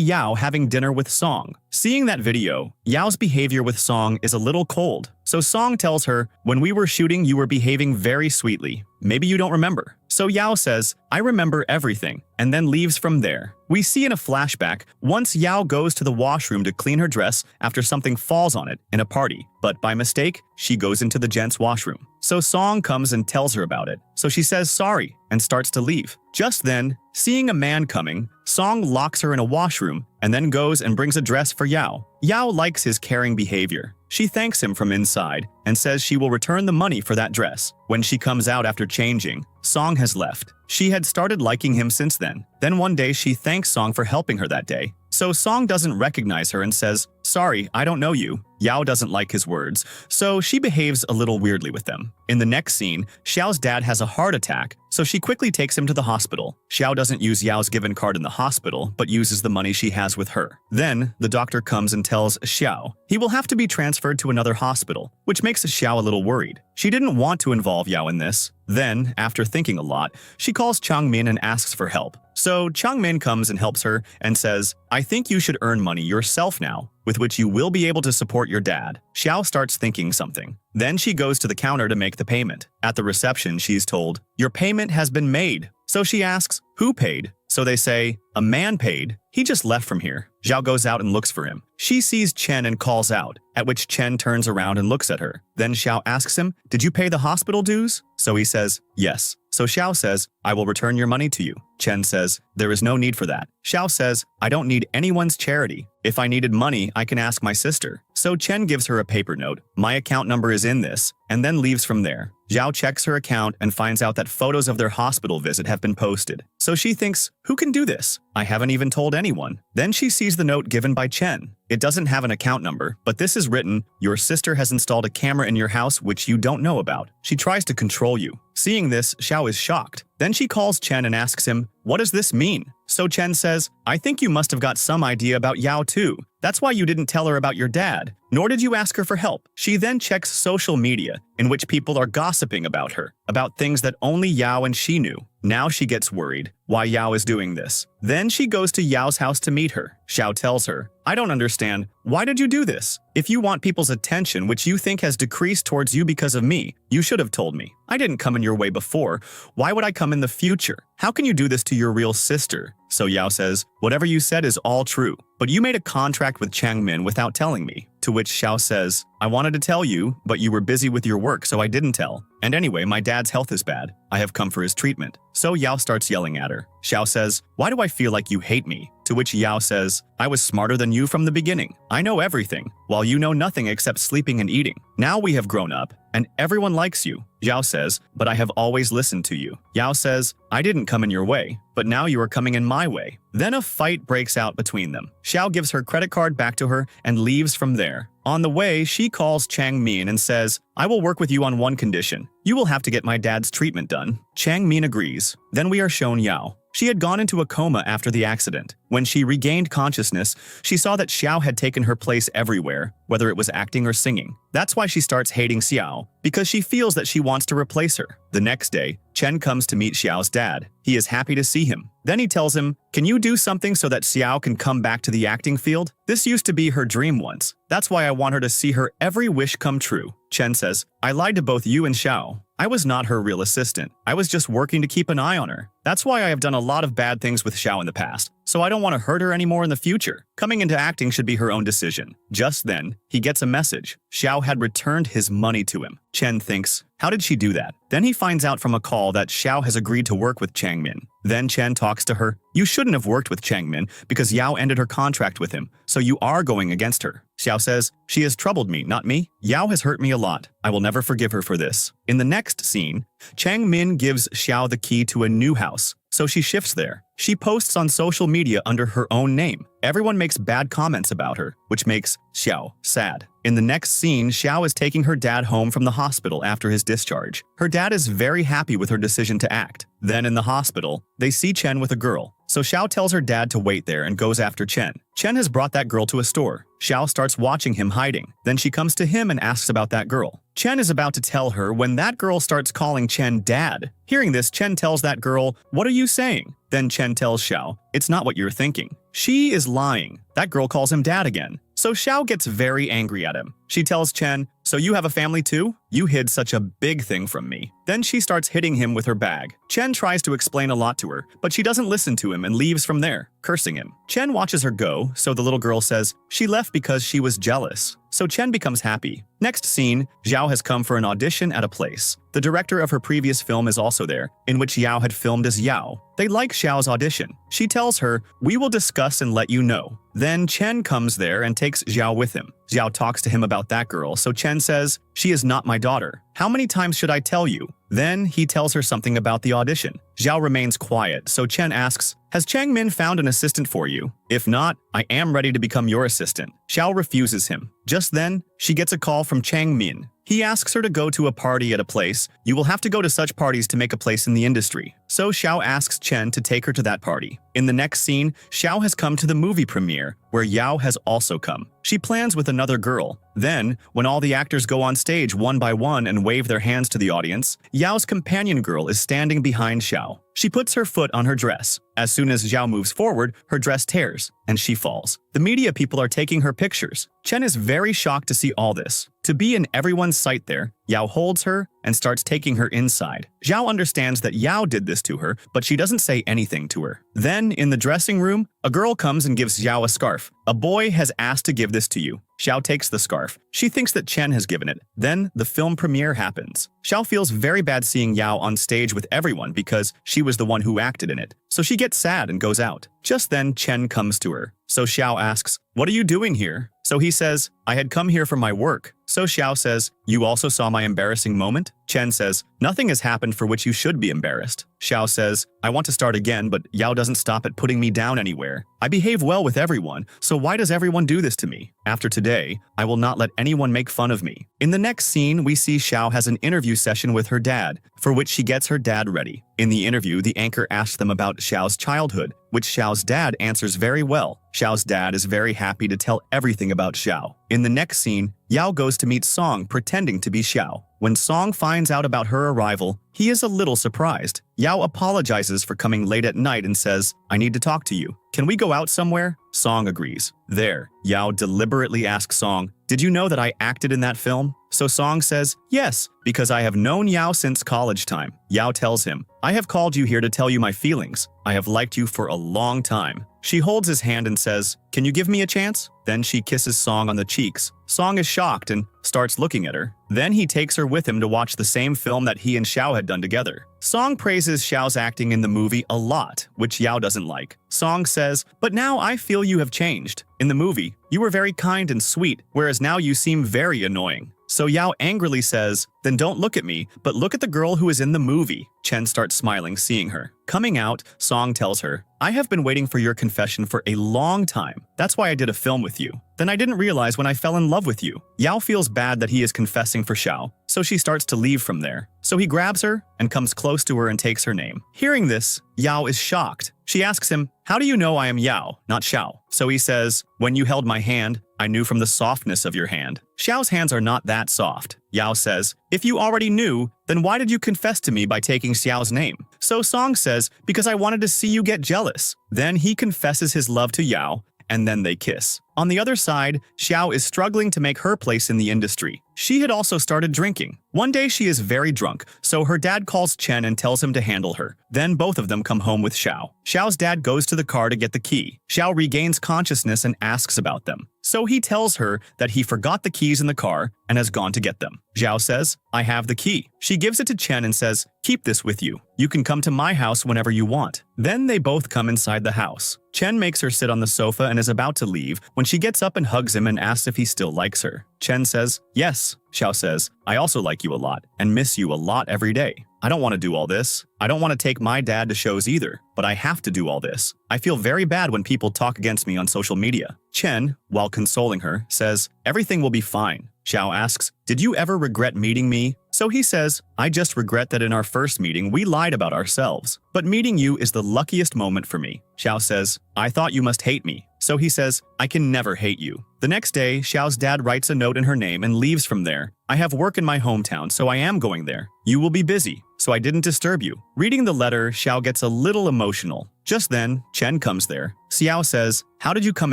Yao having dinner with Song. Seeing that video, Yao's behavior with Song is a little cold. So Song tells her, when we were shooting, you were behaving very sweetly. Maybe you don't remember. So Yao says, I remember everything, and then leaves from there. We see in a flashback, once Yao goes to the washroom to clean her dress after something falls on it in a party, but by mistake, she goes into the gents' washroom. So Song comes and tells her about it. So she says sorry and starts to leave. Just then, seeing a man coming, Song locks her in a washroom and then goes and brings a dress for Yao. Yao likes his caring behavior. She thanks him from inside and says she will return the money for that dress. When she comes out after changing, Song has left. She had started liking him since then. Then one day she thanks Song for helping her that day. So Song doesn't recognize her and says, sorry, I don't know you. Yao doesn't like his words, so she behaves a little weirdly with them. In the next scene, Xiao's dad has a heart attack, so she quickly takes him to the hospital. Xiao doesn't use Yao's given card in the hospital, but uses the money she has with her. Then, the doctor comes and tells Xiao he will have to be transferred to another hospital, which makes Xiao a little worried. She didn't want to involve Yao in this. Then, after thinking a lot, she calls Changmin and asks for help. So Changmin comes and helps her and says, I think you should earn money yourself now, with which you will be able to support your dad. Xiao starts thinking something. Then she goes to the counter to make the payment. At the reception, she's told, your payment has been made. So she asks, who paid? So they say, a man paid. He just left from here. Zhao goes out and looks for him. She sees Chen and calls out, at which Chen turns around and looks at her. Then Xiao asks him, did you pay the hospital dues? So he says, yes. So Xiao says, I will return your money to you. Chen says, there is no need for that. Xiao says, I don't need anyone's charity. If I needed money, I can ask my sister. So Chen gives her a paper note. My account number is in this, and then leaves from there. Zhao checks her account and finds out that photos of their hospital visit have been posted. So she thinks, who can do this? I haven't even told anyone. Then she sees the note given by Chen. It doesn't have an account number, but this is written, your sister has installed a camera in your house which you don't know about. She tries to control you. Seeing this, Xiao is shocked. Then she calls Chen and asks him, what does this mean? So Chen says, I think you must have got some idea about Yao too. That's why you didn't tell her about your dad, nor did you ask her for help. She then checks social media, in which people are gossiping about her, about things that only Yao and she knew. Now she gets worried why Yao is doing this. Then she goes to Yao's house to meet her. Xiao tells her, I don't understand. Why did you do this? If you want people's attention, which you think has decreased towards you because of me, you should have told me. I didn't come in your way before. Why would I come in the future? How can you do this to your real sister? So Yao says, whatever you said is all true, but you made a contract with Changmin without telling me. To which Xiao says, I wanted to tell you, but you were busy with your work, so I didn't tell. And anyway, my dad's health is bad. I have come for his treatment. So Yao starts yelling at her. Xiao says, why do I feel like you hate me? To which Yao says, I was smarter than you from the beginning. I know everything, while you know nothing except sleeping and eating. Now we have grown up, and everyone likes you. Yao says, but I have always listened to you. Yao says, I didn't come in your way, but now you are coming in my way. Then a fight breaks out between them. Xiao gives her credit card back to her and leaves from there. On the way, she calls Changmin and says, I will work with you on one condition. You will have to get my dad's treatment done. Changmin agrees. Then we are shown Yao. She had gone into a coma after the accident. When she regained consciousness, she saw that Xiao had taken her place everywhere, whether it was acting or singing. That's why she starts hating Xiao, because she feels that she wants to replace her. The next day, Chen comes to meet Xiao's dad. He is happy to see him. Then he tells him, can you do something so that Xiao can come back to the acting field? This used to be her dream once. That's why I want her to see her every wish come true. Chen says, I lied to both you and Xiao. I was not her real assistant. I was just working to keep an eye on her. That's why I have done a lot of bad things with Xiao in the past, so I don't want to hurt her anymore in the future. Coming into acting should be her own decision. Just then, he gets a message. Xiao had returned his money to him. Chen thinks, how did she do that? Then he finds out from a call that Xiao has agreed to work with Changmin. Then Chen talks to her. You shouldn't have worked with Changmin because Yao ended her contract with him, so you are going against her. Xiao says, she has troubled me, not me. Yao has hurt me a lot. I will never forgive her for this. In the next scene, Chang Min gives Xiao the key to a new house, so she shifts there. She posts on social media under her own name. Everyone makes bad comments about her, which makes Xiao sad. In the next scene, Xiao is taking her dad home from the hospital after his discharge. Her dad is very happy with her decision to act. Then in the hospital, they see Chen with a girl. So Xiao tells her dad to wait there and goes after Chen. Chen has brought that girl to a store. Xiao starts watching him hiding. Then she comes to him and asks about that girl. Chen is about to tell her when that girl starts calling Chen dad. Hearing this, Chen tells that girl, "What are you saying?" Then Chen tells Xiao, "It's not what you're thinking." She is lying. That girl calls him dad again. So Xiao gets very angry at him. She tells Chen, "So you have a family too? You hid such a big thing from me." Then she starts hitting him with her bag. Chen tries to explain a lot to her, but she doesn't listen to him and leaves from there, cursing him. Chen watches her go, so the little girl says she left because she was jealous. So Chen becomes happy. Next scene, Xiao has come for an audition at a place. The director of her previous film is also there, in which Yao had filmed as Yao. They like Xiao's audition. She tells her, "We will discuss and let you know." Then Chen comes there and takes Xiao with him. Xiao talks to him about that girl, so Chen says, "She is not my daughter. How many times should I tell you?" Then he tells her something about the audition. Xiao remains quiet, so Chen asks, "Has Chang Min found an assistant for you? If not, I am ready to become your assistant." Xiao refuses him. Just then, she gets a call from Chang Min. He asks her to go to a party at a place. You will have to go to such parties to make a place in the industry. So Xiao asks Chen to take her to that party. In the next scene, Xiao has come to the movie premiere, where Yao has also come. She plans with another girl. Then, when all the actors go on stage one by one and wave their hands to the audience, Yao's companion girl is standing behind Xiao. She puts her foot on her dress. As soon as Xiao moves forward, her dress tears, and she falls. The media people are taking her pictures. Chen is very shocked to see all this. To be in everyone's sight there, Yao holds her and starts taking her inside. Xiao understands that Yao did this to her, but she doesn't say anything to her. Then, in the dressing room, a girl comes and gives Xiao a scarf. "A boy has asked to give this to you." Xiao takes the scarf. She thinks that Chen has given it. Then, the film premiere happens. Xiao feels very bad seeing Yao on stage with everyone because she was the one who acted in it. So she gets sad and goes out. Just then, Chen comes to her. So Xiao asks, "What are you doing here?" So he says, "I had come here for my work." So Xiao says, "You also saw my embarrassing moment?" Chen says, "Nothing has happened for which you should be embarrassed." Xiao says, "I want to start again, but Yao doesn't stop at putting me down anywhere. I behave well with everyone, so why does everyone do this to me? After today, I will not let anyone make fun of me." In the next scene, we see Xiao has an interview session with her dad, for which she gets her dad ready. In the interview, the anchor asks them about Xiao's childhood, which Xiao's dad answers very well. Xiao's dad is very happy to tell everything about Xiao. In the next scene, Yao goes to meet Song pretending to be Xiao. When Song finds out about her arrival, he is a little surprised. Yao apologizes for coming late at night and says, "I need to talk to you. Can we go out somewhere?" Song agrees. There, Yao deliberately asks Song, "Did you know that I acted in that film?" So Song says, "Yes, because I have known Yao since college time." Yao tells him, "I have called you here to tell you my feelings. I have liked you for a long time." She holds his hand and says, "Can you give me a chance?" Then she kisses Song on the cheeks. Song is shocked and starts looking at her. Then he takes her with him to watch the same film that he and Xiao had done together. Song praises Xiao's acting in the movie a lot, which Yao doesn't like. Song says, "But now I feel you have changed. In the movie, you were very kind and sweet, whereas now you seem very annoying." So Yao angrily says, "Then don't look at me, but look at the girl who is in the movie." Chen starts smiling seeing her. Coming out, Song tells her, "I have been waiting for your confession for a long time. That's why I did a film with you. Then I didn't realize when I fell in love with you." Yao feels bad that he is confessing for Xiao, so she starts to leave from there. So he grabs her and comes close to her and takes her name. Hearing this, Yao is shocked. She asks him, "How do you know I am Yao, not Xiao?" So he says, "When you held my hand, I knew from the softness of your hand." Xiao's hands are not that soft. Yao says, "If you already knew, then why did you confess to me by taking Xiao's name?" So Song says, "Because I wanted to see you get jealous." Then he confesses his love to Yao, and then they kiss. On the other side, Xiao is struggling to make her place in the industry. She had also started drinking. One day she is very drunk, so her dad calls Chen and tells him to handle her. Then both of them come home with Xiao. Xiao's dad goes to the car to get the key. Xiao regains consciousness and asks about them. So he tells her that he forgot the keys in the car and has gone to get them. Xiao says, "I have the key." She gives it to Chen and says, "Keep this with you. You can come to my house whenever you want." Then they both come inside the house. Chen makes her sit on the sofa and is about to leave when when she gets up and hugs him and asks if he still likes her. Chen says, yes. Xiao says, I also like you a lot and miss you a lot every day. I don't want to do all this. I don't want to take my dad to shows either, but I have to do all this. I feel very bad when people talk against me on social media. Chen, while consoling her, says, everything will be fine. Xiao asks, did you ever regret meeting me? So he says, I just regret that in our first meeting we lied about ourselves. But meeting you is the luckiest moment for me. Xiao says, I thought you must hate me. So he says, I can never hate you. The next day, Xiao's dad writes a note in her name and leaves from there. I have work in my hometown, so I am going there. You will be busy, so I didn't disturb you. Reading the letter, Xiao gets a little emotional. Just then, Chen comes there. Xiao says, how did you come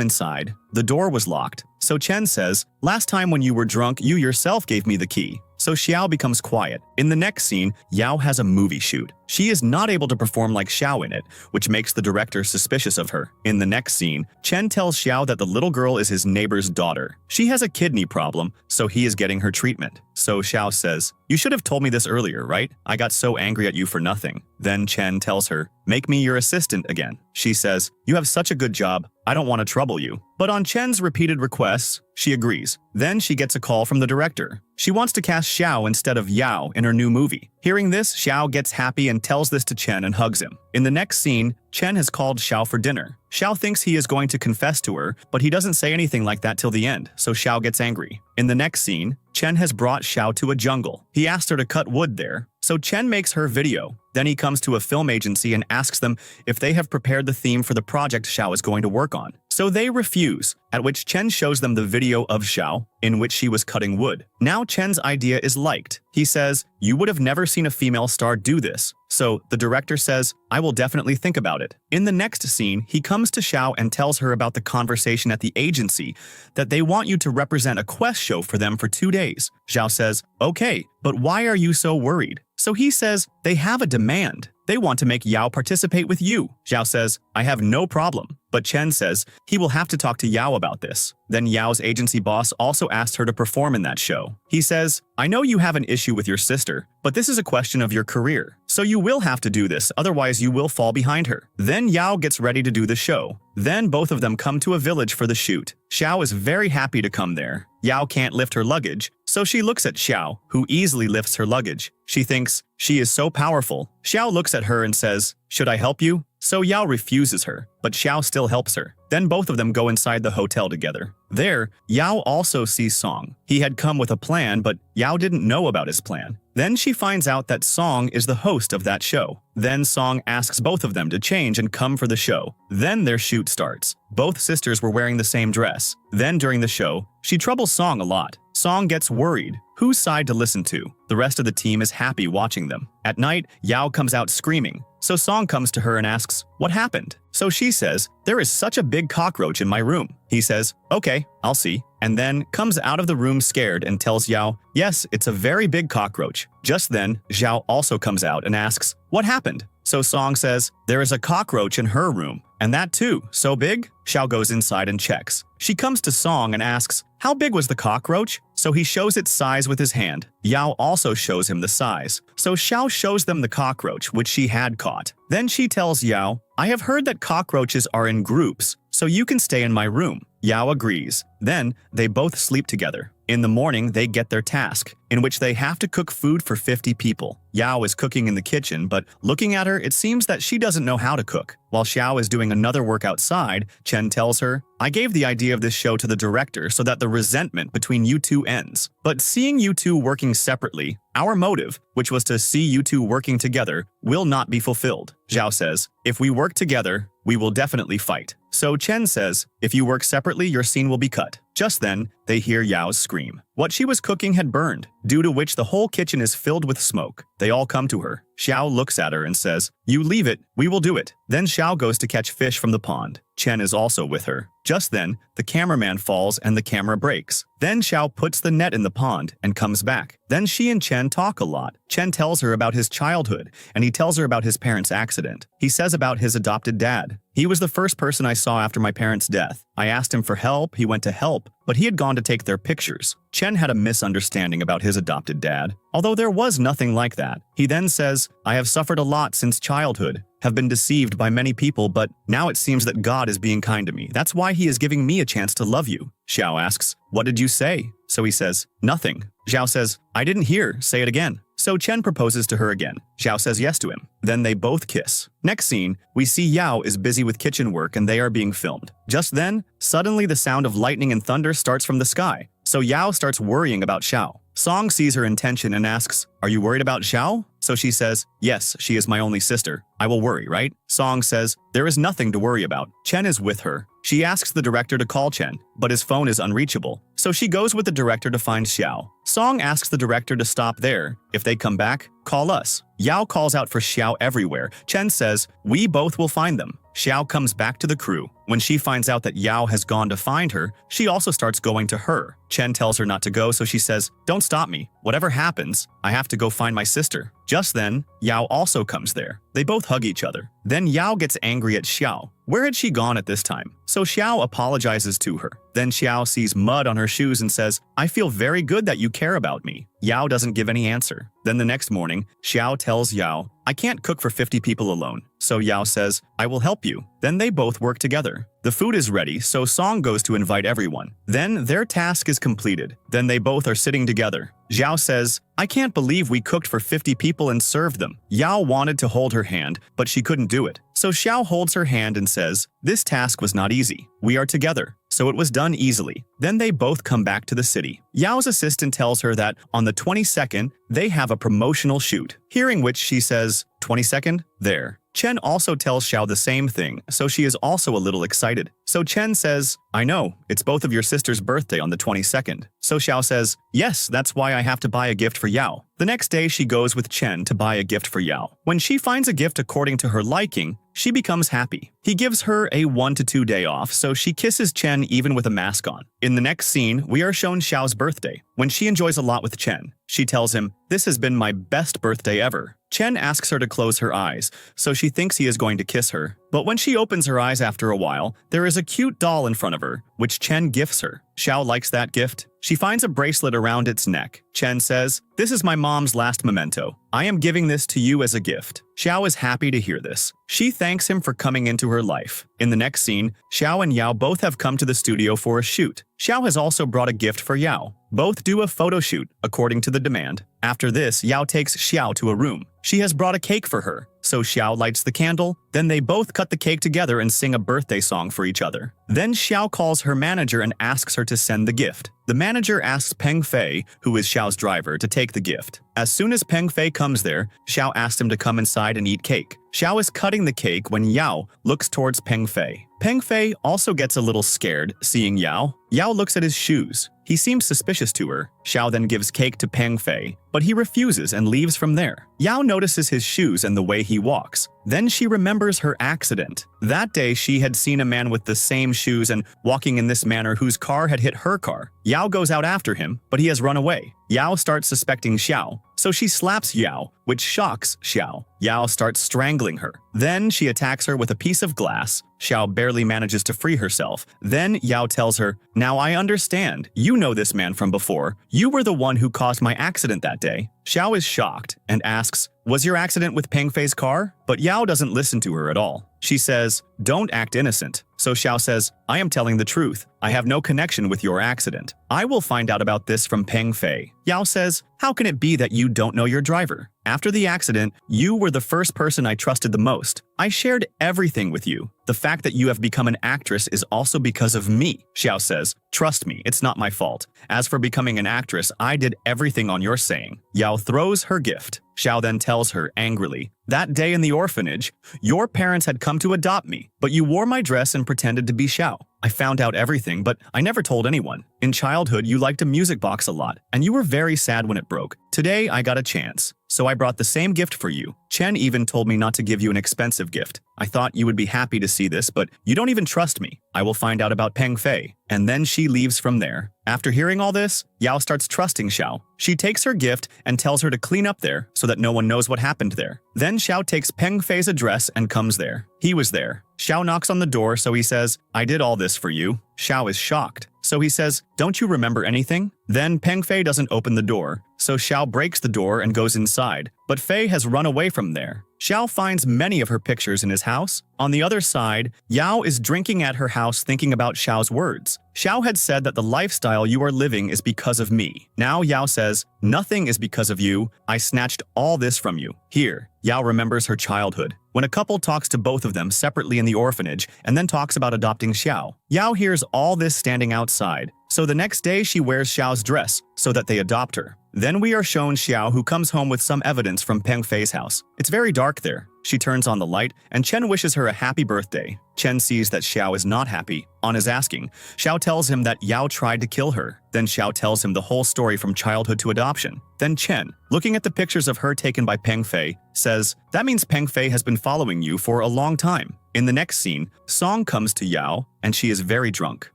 inside? The door was locked. So Chen says, last time when you were drunk, you yourself gave me the key. So Xiao becomes quiet. In the next scene, Yao has a movie shoot. She is not able to perform like Xiao in it, which makes the director suspicious of her. In the next scene, Chen tells Xiao that the little girl is his neighbor's daughter. She has a kidney problem, so he is getting her treatment. So Xiao says, you should have told me this earlier, right? I got so angry at you for nothing. Then Chen tells her, make me your assistant again. She says, you have such a good job. I don't want to trouble you. But on Chen's repeated requests, she agrees. Then she gets a call from the director. She wants to cast Xiao instead of Yao in her new movie. Hearing this, Xiao gets happy and tells this to Chen and hugs him. In the next scene, Chen has called Xiao for dinner. Xiao thinks he is going to confess to her, but he doesn't say anything like that till the end, so Xiao gets angry. In the next scene, Chen has brought Xiao to a jungle. He asked her to cut wood there, so Chen makes her video. Then he comes to a film agency and asks them if they have prepared the theme for the project Xiao is going to work on. So they refuse, at which Chen shows them the video of Xiao, in which she was cutting wood. Now Chen's idea is liked. He says, you would have never seen a female star do this. So the director says, I will definitely think about it. In the next scene, he comes to Xiao and tells her about the conversation at the agency, that they want you to represent a quest show for them for 2 days. Xiao says, okay, but why are you so worried? So he says, they have a demand. They want to make Yao participate with you. Xiao says, I have no problem. But Chen says he will have to talk to Yao about this. Then Yao's agency boss also asked her to perform in that show. He says, I know you have an issue with your sister, but this is a question of your career. So you will have to do this, otherwise you will fall behind her. Then Yao gets ready to do the show. Then both of them come to a village for the shoot. Xiao is very happy to come there. Yao can't lift her luggage, so she looks at Xiao, who easily lifts her luggage. She thinks she is so powerful. Xiao looks at her and says, should I help you? So Yao refuses her, but Xiao still helps her. Then both of them go inside the hotel together. There, Yao also sees Song. He had come with a plan, but Yao didn't know about his plan. Then she finds out that Song is the host of that show. Then Song asks both of them to change and come for the show. Then their shoot starts. Both sisters were wearing the same dress. Then during the show, she troubles Song a lot. Song gets worried. Whose side to listen to? The rest of the team is happy watching them. At night, Yao comes out screaming. So Song comes to her and asks, what happened? So she says, there is such a big cockroach in my room. He says, okay, I'll see. And then comes out of the room scared and tells Yao, yes, it's a very big cockroach. Just then, Zhao also comes out and asks, what happened? So Song says, there is a cockroach in her room. And that too, so big? Xiao goes inside and checks. She comes to Song and asks, how big was the cockroach? So he shows its size with his hand. Yao also shows him the size. So Xiao shows them the cockroach, which she had caught. Then she tells Yao, I have heard that cockroaches are in groups, so you can stay in my room. Yao agrees. Then they both sleep together. In the morning, they get their task, in which they have to cook food for 50 people. Yao is cooking in the kitchen, but looking at her, it seems that she doesn't know how to cook. While Xiao is doing another work outside, Chen tells her, I gave the idea of this show to the director so that the resentment between you two ends. But seeing you two working separately, our motive, which was to see you two working together, will not be fulfilled. Zhao says, if we work together, we will definitely fight. So Chen says, if you work separately, your scene will be cut. Just then, they hear Yao's scream. What she was cooking had burned, due to which the whole kitchen is filled with smoke. They all come to her. Xiao looks at her and says, you leave it, we will do it. Then Xiao goes to catch fish from the pond. Chen is also with her. Just then, the cameraman falls and the camera breaks. Then Xiao puts the net in the pond and comes back. Then she and Chen talk a lot. Chen tells her about his childhood, and he tells her about his parents' accident. He says about his adopted dad. He was the first person I saw after my parents' death. I asked him for help, he went to help, help, but he had gone to take their pictures. Chen had a misunderstanding about his adopted dad, although there was nothing like that. He then says, I have suffered a lot since childhood, have been deceived by many people, but now it seems that God is being kind to me. That's why he is giving me a chance to love you. Xiao asks, what did you say? So he says, nothing. Zhao says, I didn't hear, say it again. So Chen proposes to her again. Zhao says yes to him. Then they both kiss. Next scene, we see Yao is busy with kitchen work and they are being filmed. Just then, suddenly the sound of lightning and thunder starts from the sky. So Yao starts worrying about Xiao. Song sees her intention and asks, are you worried about Xiao? So she says, yes, she is my only sister. I will worry, right? Song says, there is nothing to worry about. Chen is with her. She asks the director to call Chen, but his phone is unreachable. So she goes with the director to find Xiao. Song asks the director to stop there. If they come back, call us. Yao calls out for Xiao everywhere. Chen says, we both will find them. Xiao comes back to the crew. When she finds out that Yao has gone to find her, she also starts going to her. Chen tells her not to go, so she says, don't stop me. Whatever happens, I have to go find my sister. Just then, Yao also comes there. They both hug each other. Then Yao gets angry at Xiao. Where had she gone at this time? So Xiao apologizes to her. Then Xiao sees mud on her shoes and says, I feel very good that you care about me. Yao doesn't give any answer. Then the next morning, Xiao tells Yao, I can't cook for 50 people alone. So Yao says, I will help you. Then they both work together. The food is ready, so Song goes to invite everyone. Then their task is completed. Then they both are sitting together. Zhao says, I can't believe we cooked for 50 people and served them. Yao wanted to hold her hand, but she couldn't do it. So Xiao holds her hand and says, this task was not easy. We are together. So it was done easily. Then they both come back to the city. Yao's assistant tells her that on the 22nd, they have a promotional shoot. Hearing which she says, 22nd? There. Chen also tells Xiao the same thing, so she is also a little excited. So Chen says, I know, it's both of your sister's birthday on the 22nd. So Xiao says, yes, that's why I have to buy a gift for Yao. The next day she goes with Chen to buy a gift for Yao. When she finds a gift according to her liking, she becomes happy. He gives her a 1 to 2 day off, so she kisses Chen even with a mask on. In the next scene, we are shown Xiao's birthday. When she enjoys a lot with Chen, she tells him, this has been my best birthday ever. Chen asks her to close her eyes, so she thinks he is going to kiss her. But when she opens her eyes after a while, there is a cute doll in front of her, which Chen gifts her. Xiao likes that gift. She finds a bracelet around its neck. Chen says, this is my mom's last memento. I am giving this to you as a gift. Xiao is happy to hear this. She thanks him for coming into her life. In the next scene, Xiao and Yao both have come to the studio for a shoot. Xiao has also brought a gift for Yao. Both do a photo shoot, according to the demand. After this, Yao takes Xiao to a room. She has brought a cake for her, so Xiao lights the candle. Then they both cut the cake together and sing a birthday song for each other. Then Xiao calls her manager and asks her to send the gift. The manager asks Peng Fei, who is Xiao's driver, to take the gift. As soon as Peng Fei comes there, Xiao asks him to come inside and eat cake. Xiao is cutting the cake when Yao looks towards Peng Fei. Peng Fei also gets a little scared seeing Yao. Yao looks at his shoes. He seems suspicious to her. Xiao then gives cake to Peng Fei, but he refuses and leaves from there. Yao notices his shoes and the way he walks. Then she remembers her accident. That day, she had seen a man with the same shoes and walking in this manner whose car had hit her car. Yao goes out after him, but he has run away. Yao starts suspecting Xiao, so she slaps Yao, which shocks Xiao. Yao starts strangling her. Then she attacks her with a piece of glass. Xiao barely manages to free herself. Then Yao tells her, now I understand. You know this man from before. You were the one who caused my accident that day. Xiao is shocked and asks, was your accident with Peng Fei's car? But Yao doesn't listen to her at all. She says, don't act innocent. So Xiao says, I am telling the truth. I have no connection with your accident. I will find out about this from Peng Fei. Yao says, how can it be that you don't know your driver? After the accident, you were the first person I trusted the most. I shared everything with you. The fact that you have become an actress is also because of me. Xiao says, trust me, it's not my fault. As for becoming an actress, I did everything on your saying. Yao throws her gift. Xiao then tells her angrily, that day in the orphanage, your parents had come to adopt me, but you wore my dress and pretended to be Xiao. I found out everything, but I never told anyone. In childhood, you liked a music box a lot, and you were very sad when it broke. Today, I got a chance, so I brought the same gift for you. Chen even told me not to give you an expensive gift. I thought you would be happy to see this, but you don't even trust me. I will find out about Peng Fei. And then she leaves from there. After hearing all this, Yao starts trusting Xiao. She takes her gift and tells her to clean up there so that no one knows what happened there. Then Xiao takes Peng Fei's address and comes there. He was there. Xiao knocks on the door, so he says, I did all this for you. Xiao is shocked. so he says, "Don't you remember anything?" Then Peng Fei doesn't open the door, so Xiao breaks the door and goes inside, but Fei has run away from there. Xiao finds many of her pictures in his house. On the other side, Yao is drinking at her house thinking about Xiao's words. Xiao had said that the lifestyle you are living is because of me. Now Yao says, "Nothing is because of you. I snatched all this from you." Here, Yao remembers her childhood, when a couple talks to both of them separately in the orphanage and then talks about adopting Xiao. Yao hears all this standing outside, so the next day she wears Xiao's dress so that they adopt her. Then we are shown Xiao, who comes home with some evidence from Peng Fei's house. It's very dark there. She turns on the light, and Chen wishes her a happy birthday. Chen sees that Xiao is not happy. On his asking, Xiao tells him that Yao tried to kill her. Then Xiao tells him the whole story from childhood to adoption. Then Chen, looking at the pictures of her taken by Peng Fei, says, "That means Peng Fei has been following you for a long time." In the next scene, Song comes to Yao, and she is very drunk.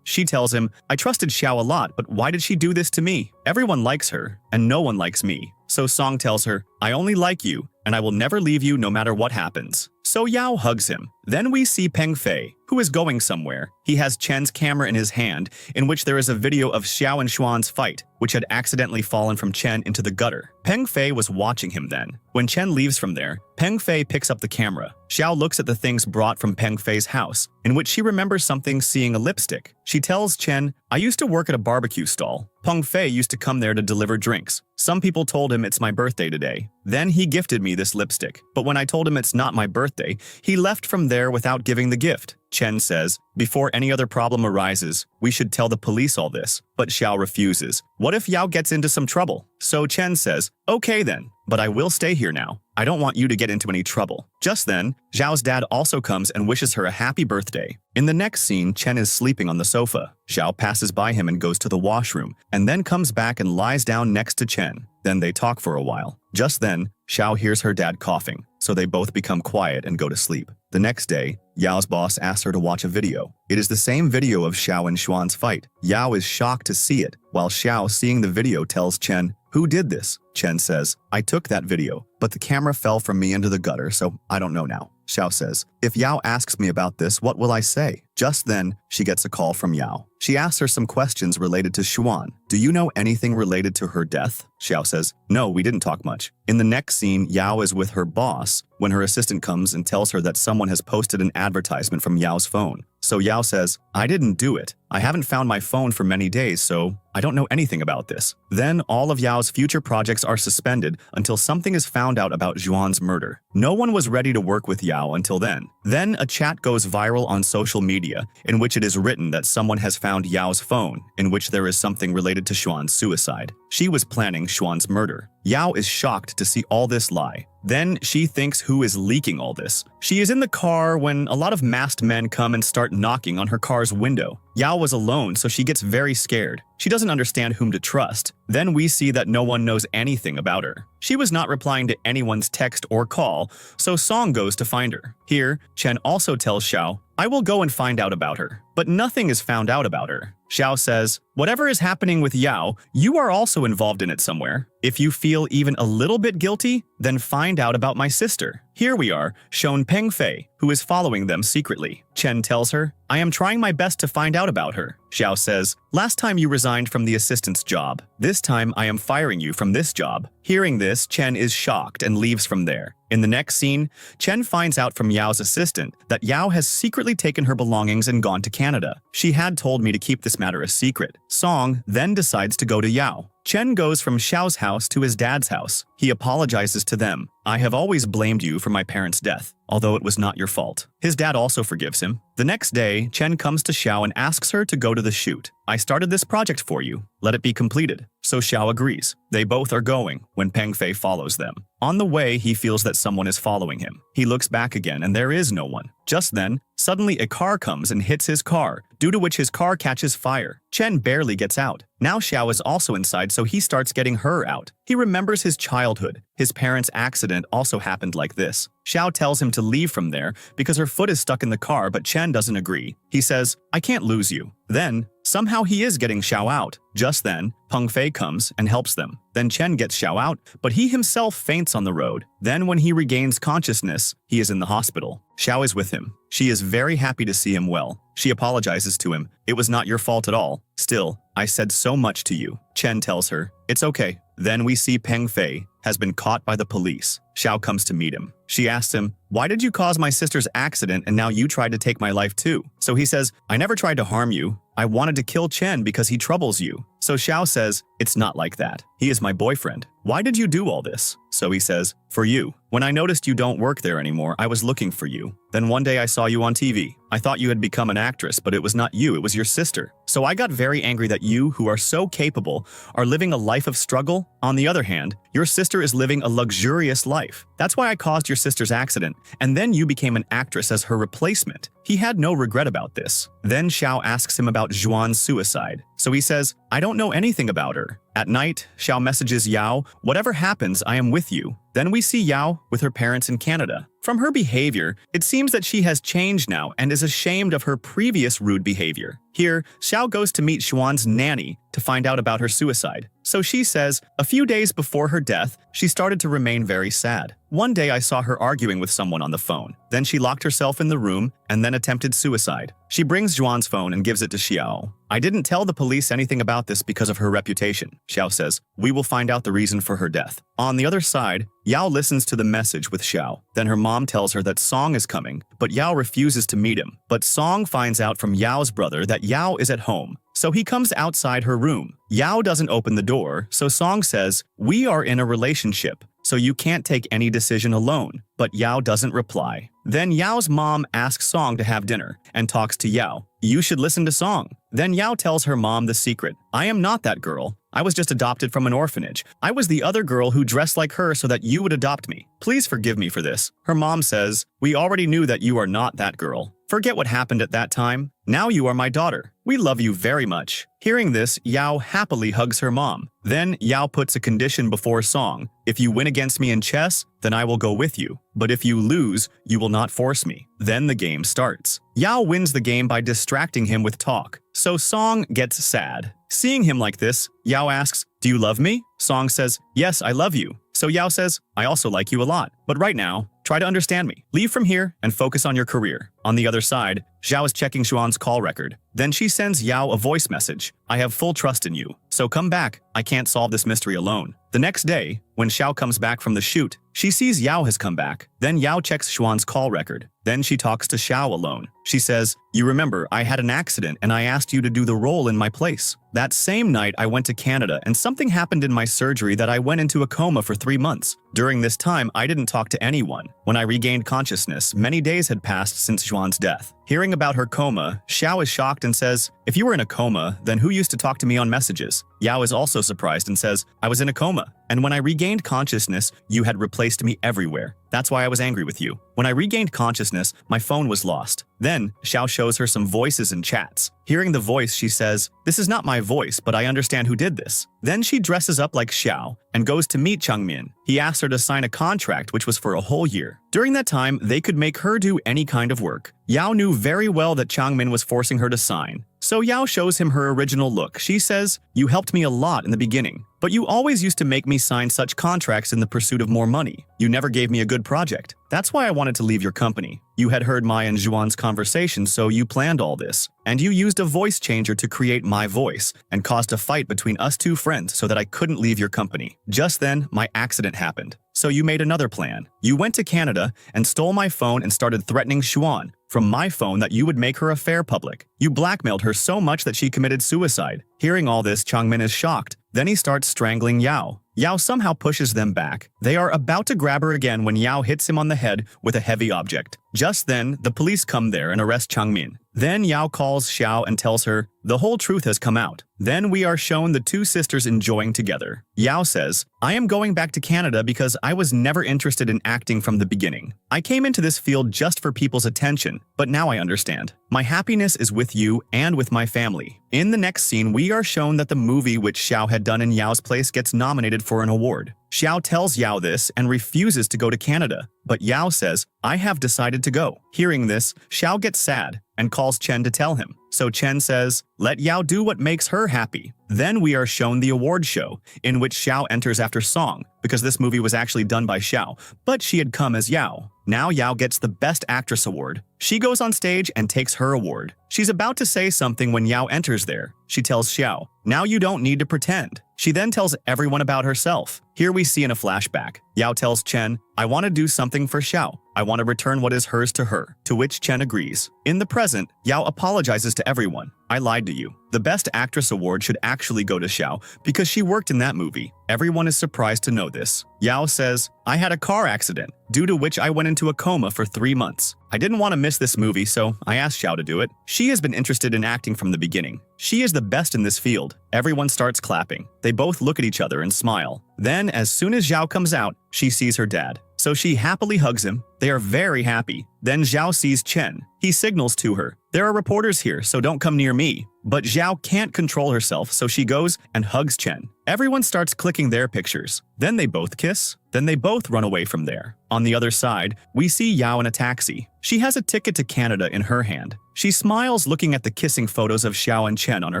She tells him, "I trusted Xiao a lot, but why did she do this to me? Everyone likes her, and no one likes me." So Song tells her, "I only like you, and I will never leave you no matter what happens." So Yao hugs him. Then we see Peng Fei, who is going somewhere. He has Chen's camera in his hand, in which there is a video of Xiao and Xuan's fight, which had accidentally fallen from Chen into the gutter. Peng Fei was watching him then. When Chen leaves from there, Peng Fei picks up the camera. Xiao looks at the things brought from Peng Fei's house, in which she remembers something seeing a lipstick. She tells Chen, "I used to work at a barbecue stall. Peng Fei used to come there to deliver drinks. Some people told him it's my birthday today. Then he gifted me this lipstick. But when I told him it's not my birthday, he left from there without giving the gift." Chen says, "Before any other problem arises, we should tell the police all this." But Xiao refuses. What if Yao gets into some trouble? So Chen says, "Okay then, but I will stay here now. I don't want you to get into any trouble." Just then, Zhao's dad also comes and wishes her a happy birthday. In the next scene, Chen is sleeping on the sofa. Zhao passes by him and goes to the washroom, and then comes back and lies down next to Chen. Then they talk for a while. Just then, Xiao hears her dad coughing, so they both become quiet and go to sleep. The next day, Yao's boss asks her to watch a video. It is the same video of Xiao and Xuan's fight. Yao is shocked to see it, while Xiao, seeing the video, tells Chen, "Who did this?" Chen says, "I took that video, but the camera fell from me into the gutter, so I don't know now." Xiao says, "If Yao asks me about this, what will I say?" Just then, she gets a call from Yao. She asks her some questions related to Xuan. "Do you know anything related to her death?" Xiao says, "No, we didn't talk much." In the next scene, Yao is with her boss when her assistant comes and tells her that someone has posted an advertisement from Yao's phone. So Yao says, "I didn't do it. I haven't found my phone for many days, so I don't know anything about this." Then all of Yao's future projects are suspended until something is found out about Zhuan's murder. No one was ready to work with Yao until then. Then a chat goes viral on social media in which it is written that someone has found Yao's phone, in which there is something related to Xuan's suicide. She was planning Xuan's murder. Yao is shocked to see all this lie. Then she thinks who is leaking all this. She is in the car when a lot of masked men come and start knocking on her car's window. Yao was alone, so she gets very scared. She doesn't understand whom to trust. Then we see that no one knows anything about her. She was not replying to anyone's text or call, so Song goes to find her. Here, Chen also tells Xiao, "I will go and find out about her." But nothing is found out about her. Xiao says, "Whatever is happening with Yao, you are also involved in it somewhere. If you feel even a little bit guilty, then find out about my sister." Here we are, shown Peng Fei, who is following them secretly. Chen tells her, "I am trying my best to find out about her." Xiao says, "Last time you resigned from the assistant's job. This time I am firing you from this job." Hearing this, Chen is shocked and leaves from there. In the next scene, Chen finds out from Yao's assistant that Yao has secretly taken her belongings and gone to Canada. She had told me to keep this matter a secret. Song then decides to go to Yao. Chen goes from Xiao's house to his dad's house. He apologizes to them. "I have always blamed you for my parents' death, although it was not your fault." His dad also forgives him. The next day, Chen comes to Xiao and asks her to go to the shoot. "I started this project for you. Let it be completed." So Xiao agrees. They both are going when Peng Fei follows them. On the way, he feels that someone is following him. He looks back again and there is no one. Just then, suddenly a car comes and hits his car, due to which his car catches fire. Chen barely gets out. Now Xiao is also inside, so he starts getting her out. He remembers his childhood. His parents' accident also happened like this. Xiao tells him to leave from there because her foot is stuck in the car, but Chen doesn't agree. He says, I can't lose you. Then, somehow he is getting Xiao out. Just then, Peng Fei comes and helps them. Then Chen gets Xiao out, but he himself faints on the road. Then when he regains consciousness, he is in the hospital. Xiao is with him. She is very happy to see him well. She apologizes to him. It was not your fault at all. Still, I said so much to you. Chen tells her, it's okay. Then we see Peng Fei has been caught by the police. Xiao comes to meet him. She asks him, why did you cause my sister's accident and now you tried to take my life too? So he says, I never tried to harm you. I wanted to kill Chen because he troubles you. So Xiao says, it's not like that. He is my boyfriend. Why did you do all this? So he says, for you. When I noticed you don't work there anymore, I was looking for you. Then one day I saw you on TV. I thought you had become an actress, but it was not you, it was your sister. So I got very angry that you, who are so capable, are living a life of struggle. On the other hand, your sister is living a luxurious life. That's why I caused your sister's accident, and then you became an actress as her replacement. He had no regret about this. Then Xiao asks him about Zhuan's suicide. So he says, I don't know anything about her. At night, Xiao messages Yao, whatever happens, I am with you. Then we see Yao with her parents in Canada. From her behavior, it seems that she has changed now and is ashamed of her previous rude behavior. Here, Xiao goes to meet Xuan's nanny to find out about her suicide. So she says, a few days before her death, she started to remain very sad. One day I saw her arguing with someone on the phone. Then she locked herself in the room and then attempted suicide. She brings Xuan's phone and gives it to Xiao. I didn't tell the police anything about this because of her reputation. Xiao says, we will find out the reason for her death. On the other side, Yao listens to the message with Xiao. Then her mom tells her that Song is coming, but Yao refuses to meet him. But Song finds out from Yao's brother that Yao is at home. So he comes outside her room. Yao doesn't open the door, so Song says, we are in a relationship, so you can't take any decision alone. But Yao doesn't reply. Then Yao's mom asks Song to have dinner and talks to Yao. You should listen to Song. Then Yao tells her mom the secret. I am not that girl. I was just adopted from an orphanage. I was the other girl who dressed like her so that you would adopt me. Please forgive me for this. Her mom says, we already knew that you are not that girl. Forget what happened at that time. Now you are my daughter. We love you very much. Hearing this, Yao happily hugs her mom. Then Yao puts a condition before Song. If you win against me in chess, then I will go with you. But if you lose, you will not force me. Then the game starts. Yao wins the game by distracting him with talk. So Song gets sad. Seeing him like this, Yao asks, do you love me? Song says, yes, I love you. So Yao says, I also like you a lot. But right now, try to understand me. Leave from here and focus on your career. On the other side, Xiao is checking Xuan's call record. Then she sends Yao a voice message. I have full trust in you. So come back. I can't solve this mystery alone. The next day, when Xiao comes back from the shoot, she sees Yao has come back. Then Yao checks Xuan's call record. Then she talks to Xiao alone. She says, you remember, I had an accident and I asked you to do the role in my place. That same night, I went to Canada and something happened in my surgery that I went into a coma for 3 months. During this time, I didn't talk to anyone. When I regained consciousness, many days had passed since Xuan's death. Hearing about her coma, Xiao is shocked and says, if you were in a coma, then who used to talk to me on messages? Yao is also surprised and says, I was in a coma. And when I regained consciousness, you had replaced me everywhere. That's why I was angry with you. When I regained consciousness, my phone was lost. Then, Xiao shows her some voices and chats. Hearing the voice, she says, this is not my voice, but I understand who did this. Then she dresses up like Xiao and goes to meet Changmin. He asks her to sign a contract which was for a whole year. During that time, they could make her do any kind of work. Yao knew very well that Changmin was forcing her to sign. So Yao shows him her original look. She says, you helped me a lot in the beginning, but you always used to make me sign such contracts in the pursuit of more money. You never gave me a good project. That's why I wanted to leave your company. You had heard my and Zhuan's conversation, so you planned all this. And you used a voice changer to create my voice and caused a fight between us two friends so that I couldn't leave your company. Just then, my accident happened. So you made another plan. You went to Canada and stole my phone and started threatening Xuan from my phone that you would make her affair public. You blackmailed her so much that she committed suicide. Hearing all this, Changmin is shocked. Then he starts strangling Yao. Yao somehow pushes them back. They are about to grab her again when Yao hits him on the head with a heavy object. Just then, the police come there and arrest Changmin. Then Yao calls Xiao and tells her, the whole truth has come out. Then we are shown the two sisters enjoying together. Yao says, I am going back to Canada because I was never interested in acting from the beginning. I came into this field just for people's attention, but now I understand. My happiness is with you and with my family. In the next scene, we are shown that the movie which Xiao had done in Yao's place gets nominated for an award. Xiao tells Yao this and refuses to go to Canada, but Yao says, I have decided to go. Hearing this, Xiao gets sad and calls Chen to tell him. So Chen says, let Yao do what makes her happy. Then we are shown the award show, in which Xiao enters after Song, because this movie was actually done by Xiao, but she had come as Yao. Now Yao gets the Best Actress award. She goes on stage and takes her award. She's about to say something when Yao enters there. She tells Xiao, now you don't need to pretend. She then tells everyone about herself. Here we see in a flashback, Yao tells Chen, I want to do something for Xiao. I want to return what is hers to her, to which Chen agrees. In the present, Yao apologizes to everyone. I lied to you. The Best Actress award should actually go to Xiao because she worked in that movie. Everyone is surprised to know this. Yao says, I had a car accident, due to which I went into a coma for 3 months. I didn't want to miss this movie, so I asked Xiao to do it. She has been interested in acting from the beginning. She is the best in this field. Everyone starts clapping. They both look at each other and smile. Then, as soon as Xiao comes out, she sees her dad. So she happily hugs him. They are very happy. Then Xiao sees Chen. He signals to her, there are reporters here, so don't come near me. But Xiao can't control herself, so she goes and hugs Chen. Everyone starts clicking their pictures. Then they both kiss. Then they both run away from there. On the other side, we see Yao in a taxi. She has a ticket to Canada in her hand. She smiles looking at the kissing photos of Xiao and Chen on her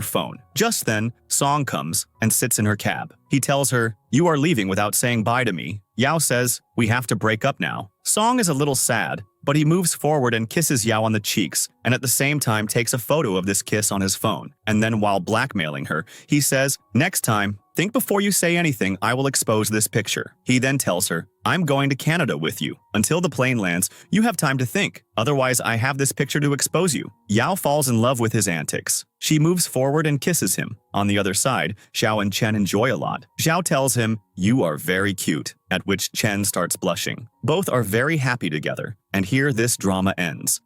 phone. Just then, Song comes and sits in her cab. He tells her, you are leaving without saying bye to me. Yao says, we have to break up now. Song is a little sad, but he moves forward and kisses Yao on the cheeks, and at the same time takes a photo of this kiss on his phone. And then while blackmailing her, he says, next time, think before you say anything, I will expose this picture. He then tells her, I'm going to Canada with you. Until the plane lands, you have time to think. Otherwise, I have this picture to expose you. Yao falls in love with his antics. She moves forward and kisses him. On the other side, Xiao and Chen enjoy a lot. Xiao tells him, you are very cute, at which Chen starts blushing. Both are very happy together. And here this drama ends.